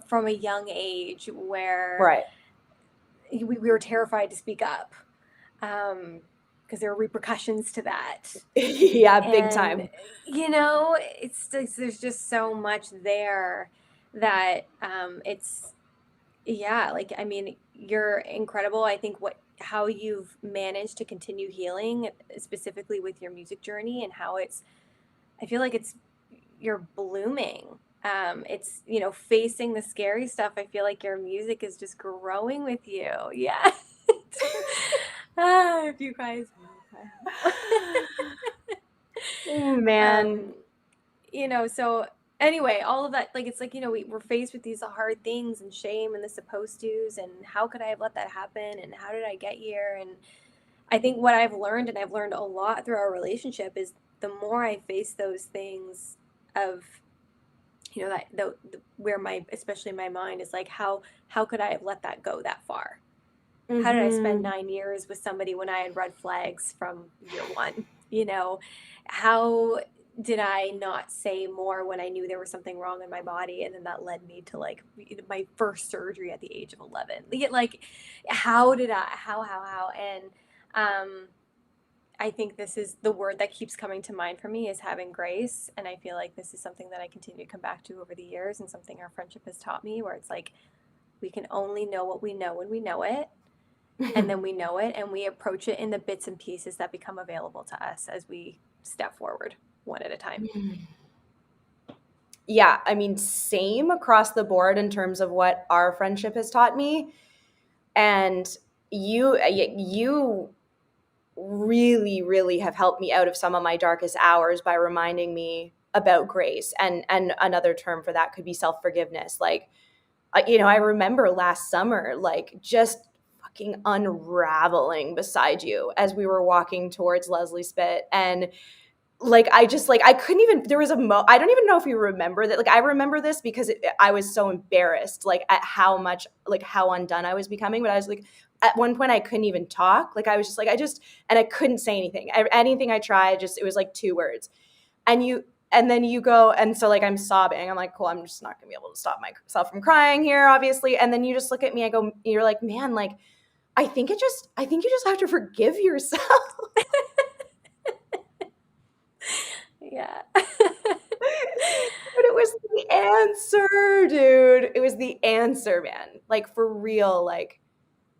Speaker 1: from a young age, where
Speaker 2: Right.
Speaker 1: we were terrified to speak up because there are repercussions to that.
Speaker 2: Yeah, big
Speaker 1: And
Speaker 2: time.
Speaker 1: there's just so much there that it's, yeah, like, I mean, you're incredible. I think how you've managed to continue healing, specifically with your music journey, and how I feel like you're blooming. It's, facing the scary stuff. I feel like your music is just growing with you. Yeah. If you guys.
Speaker 2: Oh, man.
Speaker 1: So anyway, all of that, like, it's like, we're faced with these hard things and shame and the supposed to's, and how could I have let that happen? And how did I get here? And I think what I've learned, and I've learned a lot through our relationship, is the more I face those things of, that where especially my mind is like, how could I have let that go that far? How did I spend 9 years with somebody when I had red flags from year one? How did I not say more when I knew there was something wrong in my body? And then that led me to like my first surgery at the age of 11. Like, how did I, how? And I think this is the word that keeps coming to mind for me, is having grace. And I feel like this is something that I continue to come back to over the years, and something our friendship has taught me, where it's like, we can only know what we know when we know it. And then we know it, and we approach it in the bits and pieces that become available to us as we step forward one at a time.
Speaker 2: Yeah, I mean, same across the board in terms of what our friendship has taught me. And you really, really have helped me out of some of my darkest hours by reminding me about grace. And another term for that could be self-forgiveness. Like, I remember last summer, like, just fucking unraveling beside you as we were walking towards Leslie Spit. And like, I just, like, I couldn't even, there was I don't even know if you remember that. Like, I remember this because I was so embarrassed, like, at how much, like, how undone I was becoming. But I was like, at one point I couldn't even talk. Like, I was just like, and I couldn't say anything. Anything I tried, just, it was like 2 words. And then you go, and so, like, I'm sobbing. I'm like, cool, I'm just not gonna be able to stop myself from crying here, obviously. And then you just look at me, you're like, man, like, I think you just have to forgive yourself.
Speaker 1: Yeah.
Speaker 2: But it was the answer, dude. It was the answer, man. Like, for real. Like,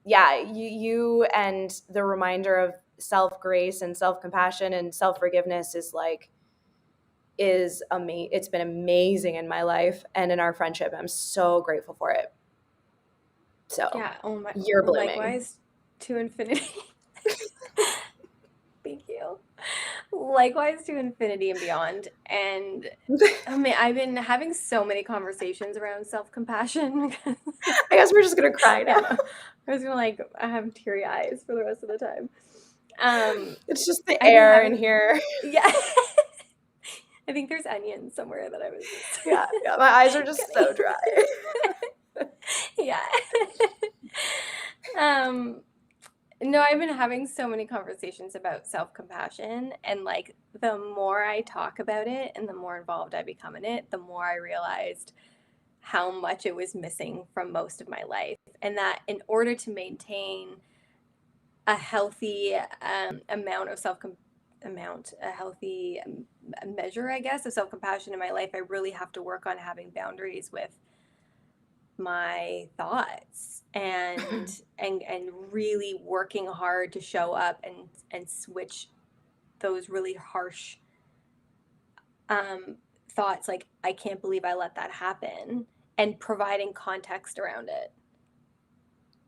Speaker 2: yeah, you and the reminder of self-grace and self-compassion and self-forgiveness it's been amazing in my life and in our friendship. I'm so grateful for it. So,
Speaker 1: Yeah. Oh my.
Speaker 2: you're blooming.
Speaker 1: Likewise to infinity. Thank you. Likewise to infinity and beyond. And I mean, I've been having so many conversations around self-compassion.
Speaker 2: I guess we're just gonna cry
Speaker 1: Yeah,
Speaker 2: now.
Speaker 1: no, I was gonna like I have teary eyes for the rest of the time.
Speaker 2: It's just the
Speaker 1: I've been
Speaker 2: air in
Speaker 1: having
Speaker 2: here.
Speaker 1: yeah. I think there's onions somewhere that I was just
Speaker 2: Yeah, my eyes are just so
Speaker 1: getting.
Speaker 2: dry.
Speaker 1: Yeah. um no, I've been having so many conversations about self-compassion, and like the more I talk about it and the more involved I become in it, the more I realized how much it was missing from most of my life. And that in order to maintain a healthy amount of a healthy measure, I guess, of self-compassion in my life, I really have to work on having boundaries with my thoughts, and really working hard to show up and switch those really harsh thoughts, like, I can't believe I let that happen, and providing context around it.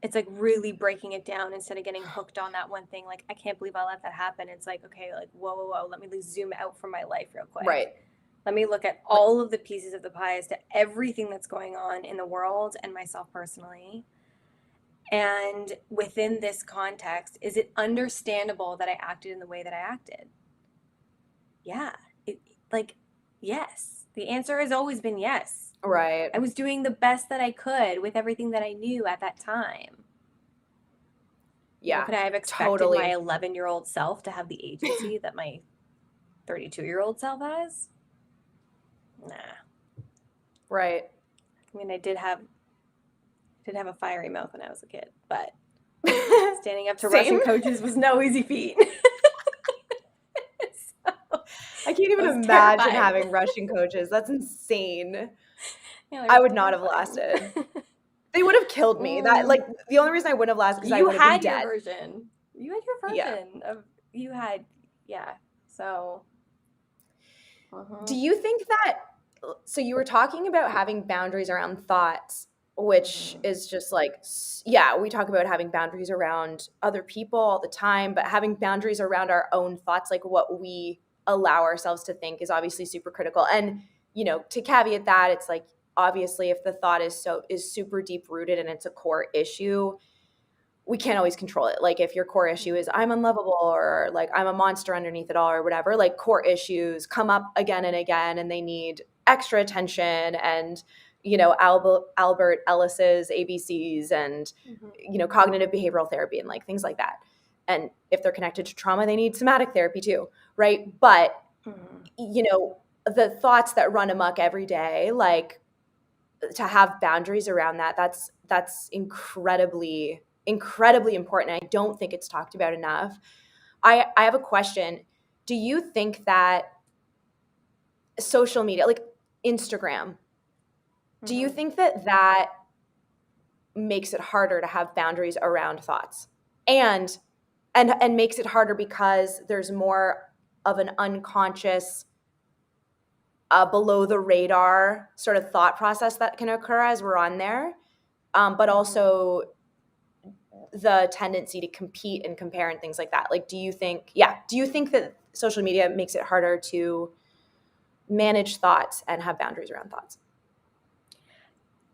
Speaker 1: It's like really breaking it down instead of getting hooked on that one thing. Like, I can't believe I let that happen. It's like, okay, like, whoa, whoa, whoa. Let me zoom out from my life real quick.
Speaker 2: Right.
Speaker 1: Let me look at
Speaker 2: Like,
Speaker 1: all of the pieces of the pie as to everything that's going on in the world and myself personally. And within this context, is it understandable that I acted in the way that I acted? Yeah. It, like, yes. The answer has always been yes.
Speaker 2: right.
Speaker 1: I was doing the best that I could with everything that I knew at that time.
Speaker 2: Yeah,
Speaker 1: Could I have expected my
Speaker 2: totally.
Speaker 1: 11-year-old self to have the agency that my 32-year-old self has? Nah.
Speaker 2: Right.
Speaker 1: I mean, I did have a fiery mouth when I was a kid, but standing up to
Speaker 2: Same.
Speaker 1: Russian coaches was no easy feat. So,
Speaker 2: I can't
Speaker 1: I
Speaker 2: even
Speaker 1: was
Speaker 2: imagine
Speaker 1: terrified.
Speaker 2: having Russian coaches. That's insane.
Speaker 1: Yeah, they
Speaker 2: I
Speaker 1: were
Speaker 2: would not have
Speaker 1: terrifying.
Speaker 2: lasted. They would have killed me. That,
Speaker 1: Mm.
Speaker 2: like, the only reason I wouldn't have lasted because I
Speaker 1: You
Speaker 2: would have been
Speaker 1: had your
Speaker 2: dead.
Speaker 1: version. You had your
Speaker 2: Yeah.
Speaker 1: version of you had yeah. So uh-huh.
Speaker 2: Do you think that, so you were talking about having boundaries around thoughts, which
Speaker 1: Mhm.
Speaker 2: is just like, yeah, we talk about having boundaries around other people all the time, but having boundaries around our own thoughts, like what we allow ourselves to think, is obviously super critical. And, to caveat that, it's like, obviously, if the thought is super deep rooted and it's a core issue, we can't always control it. Like, if your core issue is I'm unlovable, or like I'm a monster underneath it all, or whatever, like, core issues come up again and again and they need extra attention, and Albert Ellis's ABCs, and
Speaker 1: Mhm.
Speaker 2: cognitive behavioral therapy, and like things like that. And if they're connected to trauma, they need somatic therapy too, right? But
Speaker 1: Mhm.
Speaker 2: the thoughts that run amok every day, like, to have boundaries around that's incredibly important. I don't think it's talked about enough. I have a question. Do you think that social media, like Instagram, do you
Speaker 1: Mhm.
Speaker 2: think that makes it harder to have boundaries around thoughts, and makes it harder because there's more of an unconscious, below the radar sort of thought process that can occur as we're on there, but
Speaker 1: Mhm.
Speaker 2: also the tendency to compete and compare and things like that? Like, do you think that social media makes it harder to manage thoughts and have boundaries around thoughts?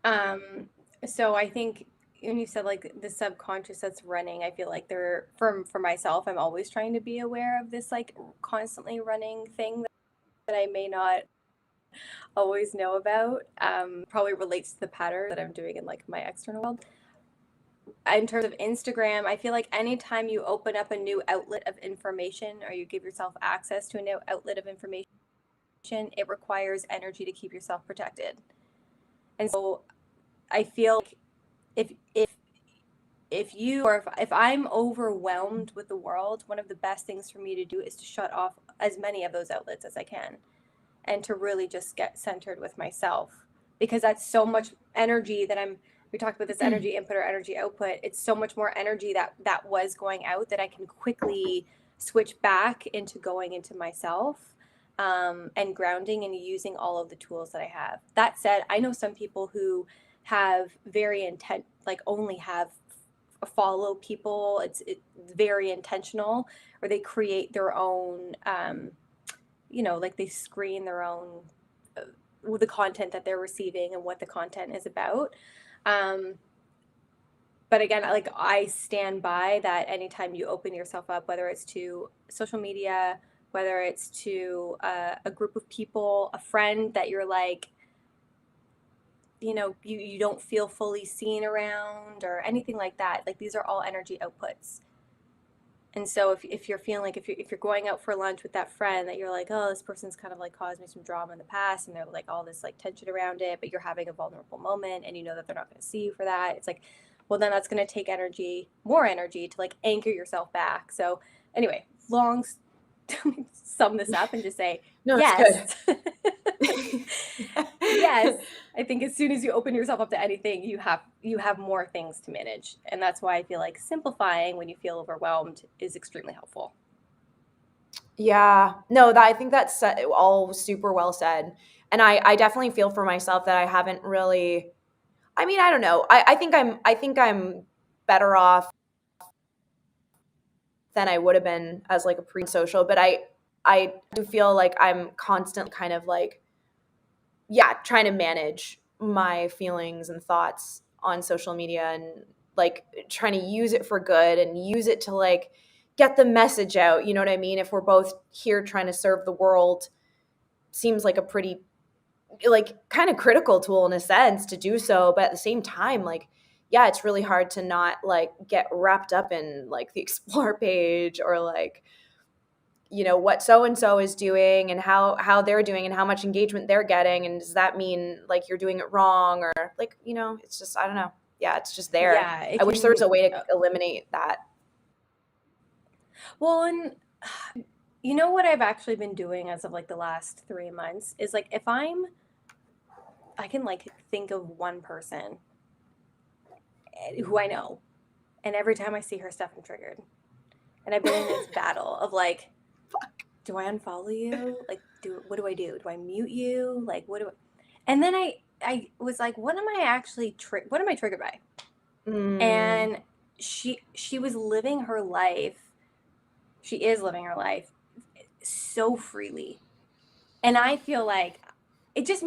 Speaker 1: Um, so I think when you said like the subconscious that's running, I feel like they're for myself, I'm always trying to be aware of this like constantly running thing that I may not always know about. Probably relates to the pattern that I'm doing in like my external world. In terms of Instagram, I feel like anytime you open up a new outlet of information or you give yourself access to a new outlet of information, it requires energy to keep yourself protected. And so I feel like if you or if I'm overwhelmed with the world, one of the best things for me to do is to shut off as many of those outlets as I can and to really just get centered with myself, because that's so much energy that we talked about this energy input or energy output. It's so much more energy that was going out that I can quickly switch back into going into myself, and grounding and using all of the tools that I have. That said, I know some people who have very intent, like only have follow people. It's very intentional, or they create their own, like they screen their own the content that they're receiving and what the content is about. Um, but again, like I stand by that anytime you open yourself up, whether it's to social media, whether it's to a group of people, a friend that you're like, you don't feel fully seen around or anything like that. Like these are all energy outputs. And so if you're feeling like if you're going out for lunch with that friend that you're like, oh, this person's kind of like caused me some drama in the past and they're like all this like tension around it, but you're having a vulnerable moment and you know that they're not going to see you for that. It's like, well, then that's going to take more energy to like anchor yourself back. So anyway, sum this up and just say,
Speaker 2: No, it's
Speaker 1: yes.
Speaker 2: good.
Speaker 1: Yes, I think as soon as you open yourself up to anything, you have more things to manage. And that's why I feel like simplifying when you feel overwhelmed is extremely helpful.
Speaker 2: Yeah, no, I think that's all super well said. And I definitely feel for myself that I haven't really, I mean, I don't know. I think I'm better off than I would have been as like a pre-social, but I do feel like I'm constantly kind of like, yeah, trying to manage my feelings and thoughts on social media and like trying to use it for good and use it to like get the message out. You know what I mean? If we're both here trying to serve the world, seems like a pretty like kind of critical tool in a sense to do so. But at the same time, like, yeah, it's really hard to not like get wrapped up in like the explore page or like, what so and so is doing and how they're doing and how much engagement they're getting, and does that mean like you're doing it wrong, or like, it's just, I don't know. Yeah, it's just there.
Speaker 1: Yeah, it
Speaker 2: I wish there was
Speaker 1: can.
Speaker 2: a way to eliminate that.
Speaker 1: Well, and you know what I've actually been doing as of like the last 3 months is like I can like think of one person who I know, and every time I see her stuff, I'm triggered. And I've been in this battle of like, do I unfollow you? Like, what do I do? Do I mute you? Like, what do I? And then I was like, what am I actually what am I triggered by?
Speaker 2: Mm.
Speaker 1: And she was living her life. She is living her life so freely, and I feel like it just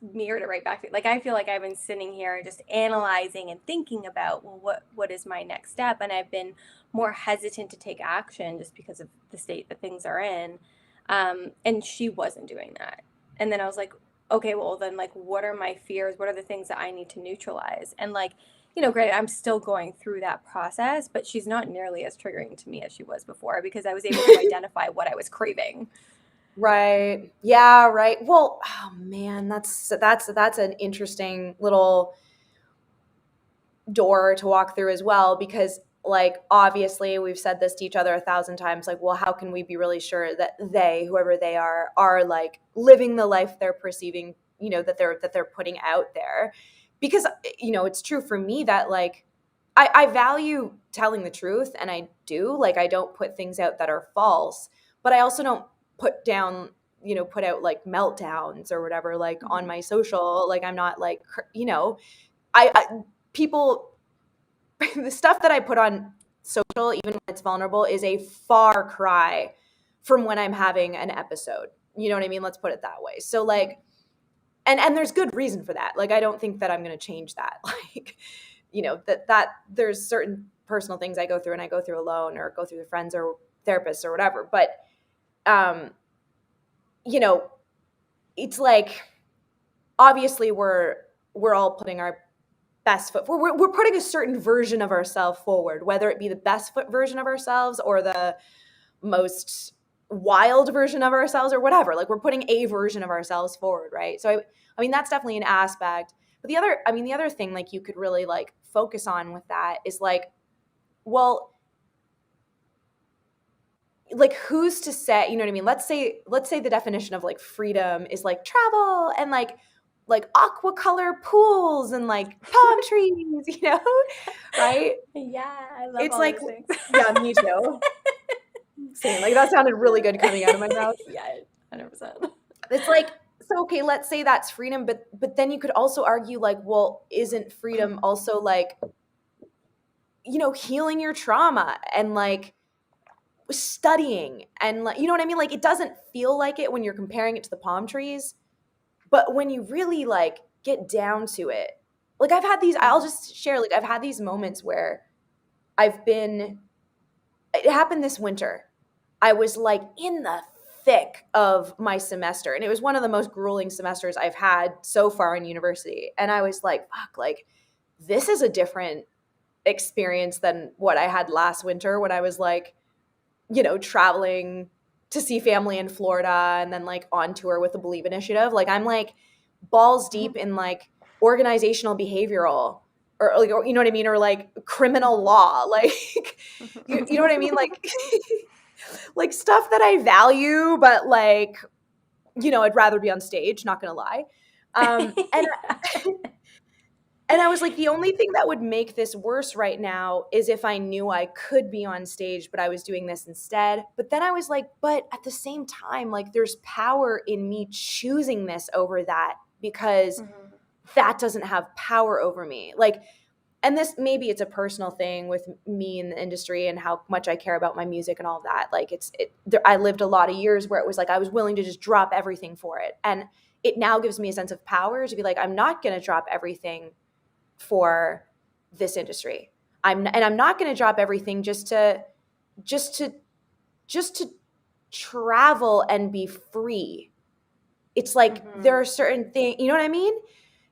Speaker 1: mirrored it right back to me. Like I feel like I've been sitting here just analyzing and thinking about, well, what is my next step, and I've been more hesitant to take action just because of the state that things are in. And she wasn't doing that, and then I was like, okay, well then like what are my fears, what are the things that I need to neutralize? And like, granted, I'm still going through that process, but she's not nearly as triggering to me as she was before because I was able to identify what I was craving.
Speaker 2: Right. Yeah, right. Well, oh man, that's an interesting little door to walk through as well, because like obviously we've said this to each other 1,000 times, like, well, how can we be really sure that they, whoever they are like living the life they're perceiving, that they're putting out there? Because it's true for me that like I value telling the truth, and I do, like, I don't put things out that are false, but I also don't put out like meltdowns or whatever, like on
Speaker 1: Mhm.
Speaker 2: my social. Like I'm not like, I people the stuff that I put on social, even when it's vulnerable, is a far cry from when I'm having an episode. You know what I mean? Let's put it that way. So like, and there's good reason for that. Like I don't think that I'm going to change that. Like that there's certain personal things I go through and I go through alone or go through with friends or therapists or whatever. But, um, it's like, obviously we're all putting our best foot forward. We're putting a certain version of ourselves forward, whether it be the best foot version of ourselves or the most wild version of ourselves or whatever. Like, we're putting a version of ourselves forward, right? So I mean, that's definitely an aspect. But the other thing, like, you could really like focus on with that is like, well, like, who's to say, you know what I mean? Let's say the definition of like freedom is like travel and like aqua color pools and like palm trees, right?
Speaker 1: Yeah, I love
Speaker 2: It's
Speaker 1: all
Speaker 2: like,
Speaker 1: those things.
Speaker 2: yeah, me too. Same. Like, that sounded really good coming out of my mouth.
Speaker 1: Yeah, 100%.
Speaker 2: It's like, so okay, let's say that's freedom, but then you could also argue like, well, isn't freedom also like, healing your trauma and like studying and like, you know what I mean? Like, it doesn't feel like it when you're comparing it to the palm trees, but when you really like get down to it, like, I'll just share, like, I've had these moments where it happened this winter. I was like in the thick of my semester, and it was one of the most grueling semesters I've had so far in university. And I was like, fuck, like, this is a different experience than what I had last winter when I was like, traveling to see family in Florida and then like on tour with the Believe Initiative. Like, I'm like balls deep in like organizational behavioral or like, you know what I mean? Or like criminal law. Like, you know what I mean? Like, like stuff that I value, but like, I'd rather be on stage, not gonna lie. And and I was like, the only thing that would make this worse right now is if I knew I could be on stage, but I was doing this instead. But then I was like, but at the same time, like, there's power in me choosing this over that, because that doesn't have power over me. Like, and this, maybe it's a personal thing with me in the industry and how much I care about my music and all of that. Like, I lived a lot of years where it was like I was willing to just drop everything for it. And it now gives me a sense of power to be like, I'm not going to drop everything for this industry. I'm not going to drop everything just to travel and be free. It's like, there are certain things, you know what I mean?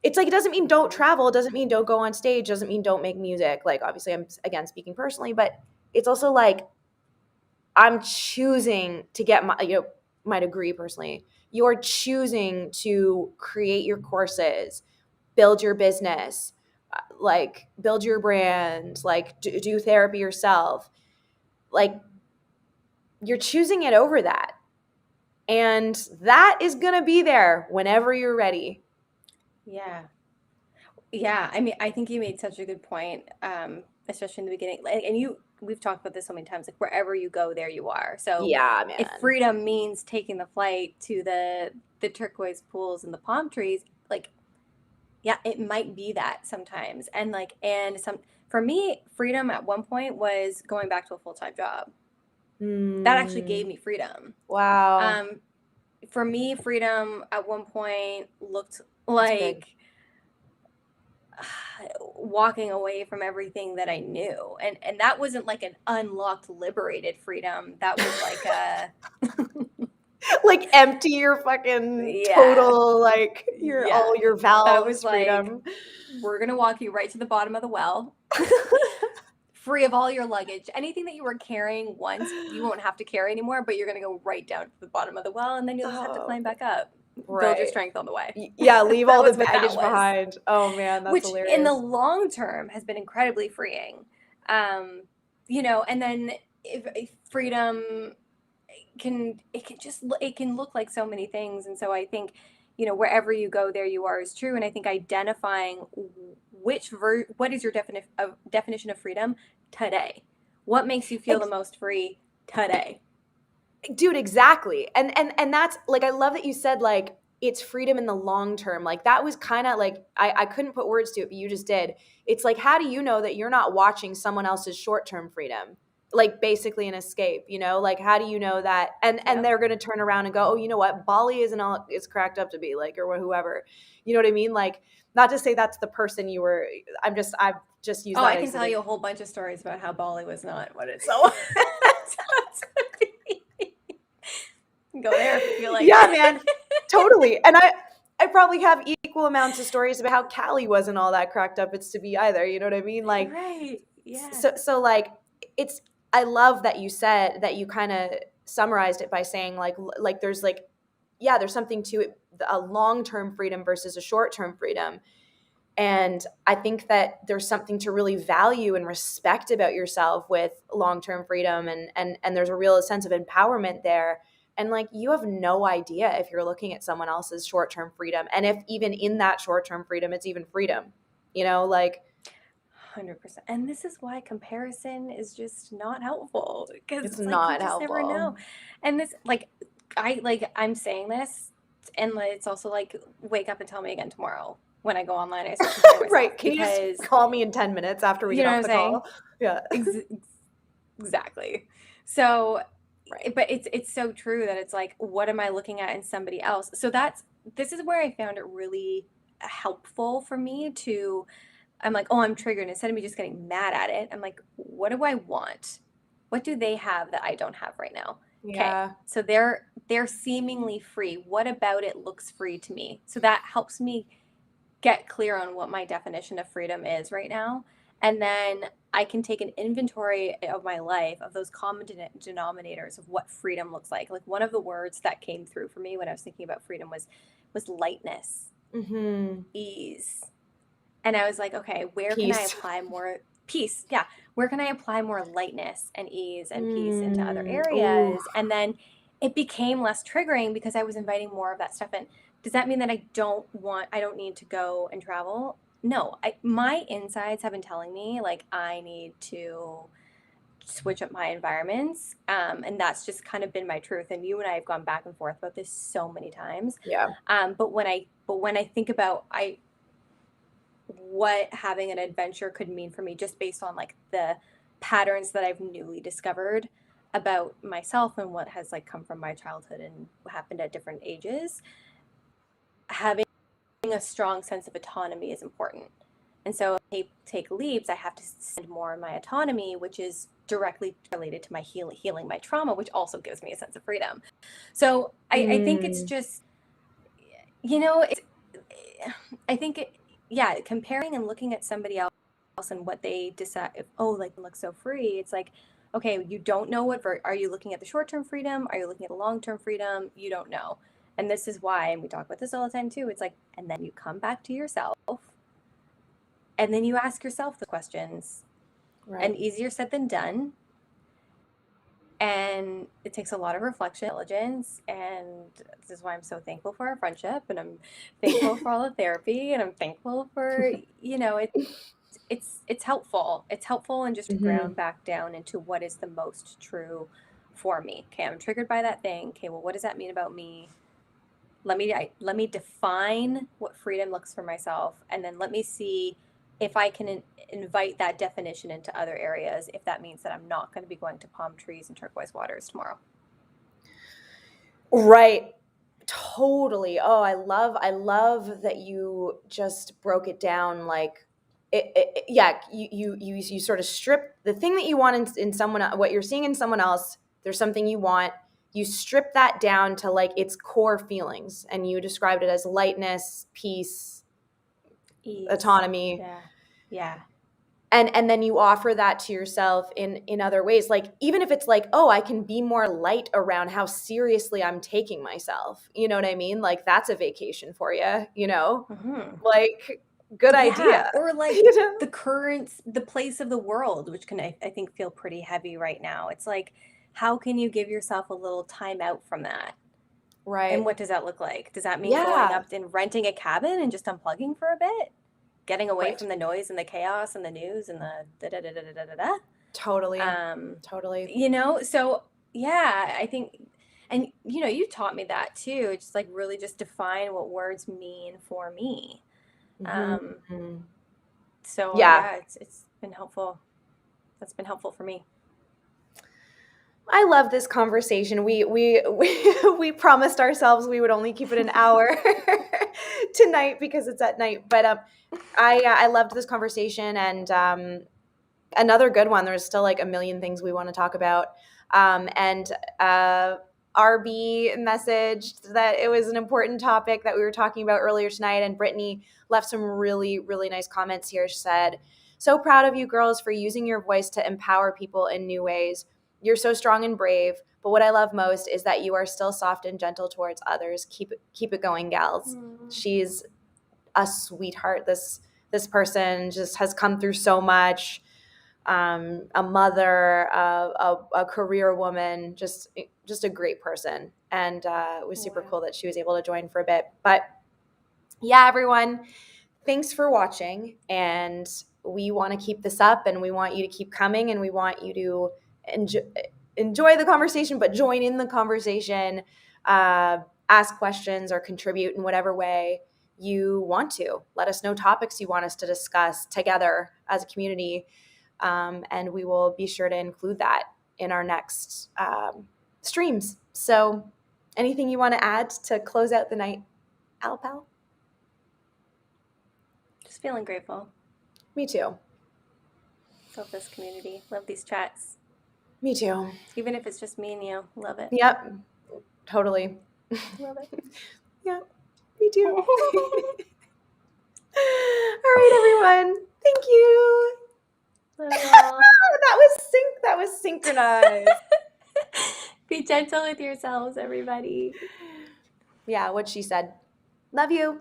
Speaker 2: It's like, it doesn't mean don't travel. It doesn't mean don't go on stage. It doesn't mean don't make music. Like, obviously, I'm, again, speaking personally, but it's also like, I'm choosing to get my degree personally. You're choosing to create your courses, build your business, like build your brand, like do therapy yourself. Like, you're choosing it over that. And that is going to be there whenever you're ready.
Speaker 1: Yeah. Yeah, I mean, I think you made such a good point, especially in the beginning. Like, and we've talked about this so many times. Like, wherever you go, there you are. So,
Speaker 2: Yeah,
Speaker 1: if
Speaker 2: man.
Speaker 1: freedom means taking the flight to the turquoise pools and the palm trees, like, yeah, it might be that sometimes. And like, and some for me, freedom at one point was going back to a full-time job. That actually gave me freedom.
Speaker 2: Wow.
Speaker 1: Um, for me, freedom at one point looked
Speaker 2: That's big.
Speaker 1: like walking away from everything that I knew. And that wasn't like an unlocked, liberated freedom. That was like a
Speaker 2: Like, empty your fucking
Speaker 1: yeah.
Speaker 2: total, like,
Speaker 1: Yeah.
Speaker 2: all your
Speaker 1: That was
Speaker 2: valves
Speaker 1: like,
Speaker 2: freedom.
Speaker 1: we're gonna walk you right to the bottom of the well. Free of all your luggage. Anything that you were carrying once, you won't have to carry anymore, but you're gonna go right down to the bottom of the well, and then you'll just have to
Speaker 2: Oh,
Speaker 1: climb back up. Build your
Speaker 2: right.
Speaker 1: strength on the way.
Speaker 2: Yeah, leave
Speaker 1: That
Speaker 2: all the
Speaker 1: was what that
Speaker 2: baggage
Speaker 1: was.
Speaker 2: behind. Oh man, that's
Speaker 1: Which in the
Speaker 2: hilarious.
Speaker 1: long term has been incredibly freeing. And then if freedom it can look like so many things. And so I think, wherever you go, there you are is true. And I think identifying what is your definition of freedom today? What makes you feel the most free today?
Speaker 2: Dude, exactly. And that's like, I love that you said like it's freedom in the long term. Like, that was kind of like, I couldn't put words to it, but you just did. It's like, how do you know that you're not watching someone else's short-term freedom? like basically an escape, like how do you know that, and
Speaker 1: Yep.
Speaker 2: they're going to turn around and go, oh, you know what, Bali isn't all it's cracked up to be, like, or whoever, you know what I mean, like, not to say that's the person you were, I've just used
Speaker 1: Oh, I
Speaker 2: that
Speaker 1: can
Speaker 2: as an
Speaker 1: tell you a whole bunch of stories about how Bali was not what it so sounds to be. Go there if you like.
Speaker 2: yeah, man, totally. And I probably have equal amounts of stories about how Cali wasn't all that cracked up it's to be either, you know what I mean, like,
Speaker 1: Right. Yeah.
Speaker 2: so like, it's, I love that you said that, you kind of summarized it by saying like there's like, yeah, there's something to it, a long-term freedom versus a short-term freedom. And I think that there's something to really value and respect about yourself with long-term freedom, and there's a real sense of empowerment there. And like, you have no idea if you're looking at someone else's short-term freedom, and if even in that short-term freedom it's even freedom, like,
Speaker 1: 100%. And this is why comparison is just not helpful because
Speaker 2: it's
Speaker 1: it's like you
Speaker 2: not
Speaker 1: just never know.
Speaker 2: helpful.
Speaker 1: And this, I'm saying this, and it's also like, wake up and tell me again tomorrow when I go online and I start comparing myself
Speaker 2: Right. Can you just
Speaker 1: because
Speaker 2: call me in 10 minutes after we
Speaker 1: you
Speaker 2: get
Speaker 1: know what
Speaker 2: off
Speaker 1: I'm
Speaker 2: the
Speaker 1: saying?
Speaker 2: call? Yeah.
Speaker 1: Exactly. So,
Speaker 2: Right.
Speaker 1: but it's so true that it's like, what am I looking at in somebody else? So this is where I found it really helpful for me to, I'm like, oh, I'm triggered. Instead of me just getting mad at it, I'm like, what do I want? What do they have that I don't have right now? Okay.
Speaker 2: Yeah.
Speaker 1: So they're seemingly free. What about it looks free to me? So that helps me get clear on what my definition of freedom is right now. And then I can take an inventory of my life, of those common denominators of what freedom looks like. Like one of the words that came through for me when I was thinking about freedom was lightness,
Speaker 2: Mm-hmm.
Speaker 1: ease. And I was like, okay, where can I
Speaker 2: Peace.
Speaker 1: apply more peace? Yeah. Where can I apply more lightness and ease and peace into other
Speaker 2: Ooh.
Speaker 1: areas? And then it became less triggering because I was inviting more of that stuff in. Does that mean that I don't need to go and travel? No, my insides have been telling me like I need to switch up my environments. And that's just kind of been my truth. And you and I have gone back and forth about this so many times.
Speaker 2: Yeah.
Speaker 1: But when I think about what having an adventure could mean for me just based on like the patterns that I've newly discovered about myself and what has like come from my childhood and what happened at different ages, having a strong sense of autonomy is important. And so if I take leaps, I have to spend more on my autonomy, which is directly related to my healing my trauma, which also gives me a sense of freedom. So I think it's
Speaker 2: Mm.
Speaker 1: just, you know, I think yeah, comparing and looking at somebody else and what they decide, if, oh, like look so free. It's like, okay, you don't know are you looking at the short-term freedom? Are you looking at the long-term freedom? You don't know. And this is why, and we talk about this all the time too. It's like, and then you come back to yourself and then you ask yourself the questions.
Speaker 2: Right.
Speaker 1: And easier said than done. And it takes a lot of reflection, intelligence, and this is why I'm so thankful for our friendship, and I'm thankful for all the therapy, and I'm thankful for, it's helpful. It's helpful and just to
Speaker 2: Mm-hmm.
Speaker 1: ground back down into what is the most true for me. Okay, I'm triggered by that thing. Okay, well, what does that mean about me? Let me define what freedom looks for myself, and then let me see if I can invite that definition into other areas. If that means that I'm not going to be going to palm trees and turquoise waters tomorrow.
Speaker 2: Right. Totally. Oh, I love that you just broke it down, like, yeah, you sort of strip the thing that you want in someone, what you're seeing in someone else, there's something you want, you strip that down to like its core feelings, and you described it as lightness, peace,
Speaker 1: Ease.
Speaker 2: autonomy,
Speaker 1: Yeah. Yeah.
Speaker 2: and then you offer that to yourself in other ways, like, even if it's like, oh, I can be more light around how seriously I'm taking myself, you know what I mean, like, that's a vacation for you,
Speaker 1: Hmm.
Speaker 2: like, good
Speaker 1: Yeah.
Speaker 2: idea.
Speaker 1: Or like
Speaker 2: you know
Speaker 1: the place of the world, which can, I think, feel pretty heavy right now. It's like, how can you give yourself a little time out from that? And
Speaker 2: right.
Speaker 1: what does that look like? Does that mean going
Speaker 2: Yeah.
Speaker 1: up and renting a cabin and just unplugging for a bit? Getting away
Speaker 2: Right.
Speaker 1: from the noise and the chaos and the news and the da da da da da da da.
Speaker 2: Totally.
Speaker 1: Um,
Speaker 2: Totally.
Speaker 1: so yeah, I think, and you taught me that too. Just like really just define what words mean for me. Um,
Speaker 2: Mhm.
Speaker 1: so
Speaker 2: Yeah.
Speaker 1: yeah, it's been helpful. That's been helpful for me.
Speaker 2: I love this conversation. We promised ourselves we would only keep it an hour tonight because it's at night. But I loved this conversation, and another good one. There's still like a million things we want to talk about. And RB messaged that it was an important topic that we were talking about earlier tonight. And Brittany left some really, really nice comments here. She said, "So proud of you girls for using your voice to empower people in new ways. You're so strong and brave. But what I love most is that you are still soft and gentle towards others. Keep it going, gals." She's a sweetheart. This person just has come through so much. A mother, a career woman, just a great person. And it was super cool that she was able to join for a bit. But yeah, everyone, thanks for watching. And we want to keep this up, and we want you to keep coming, and we want you to enjoy the conversation, but join in the conversation, ask questions, or contribute in whatever way you want to. Let us know topics you want us to discuss together as a community. And we will be sure to include that in our next streams. So anything you want to add to close out the night, Alpal?
Speaker 1: Just feeling grateful.
Speaker 2: Me too.
Speaker 1: Love this community. Love these chats.
Speaker 2: Me too.
Speaker 1: Even if it's just me and you. Love it.
Speaker 2: Yep. Totally.
Speaker 1: Love it.
Speaker 2: Yeah. Me too. All right, everyone. Thank you. That was synchronized.
Speaker 1: Be gentle with yourselves, everybody.
Speaker 2: Yeah, what she said. Love you.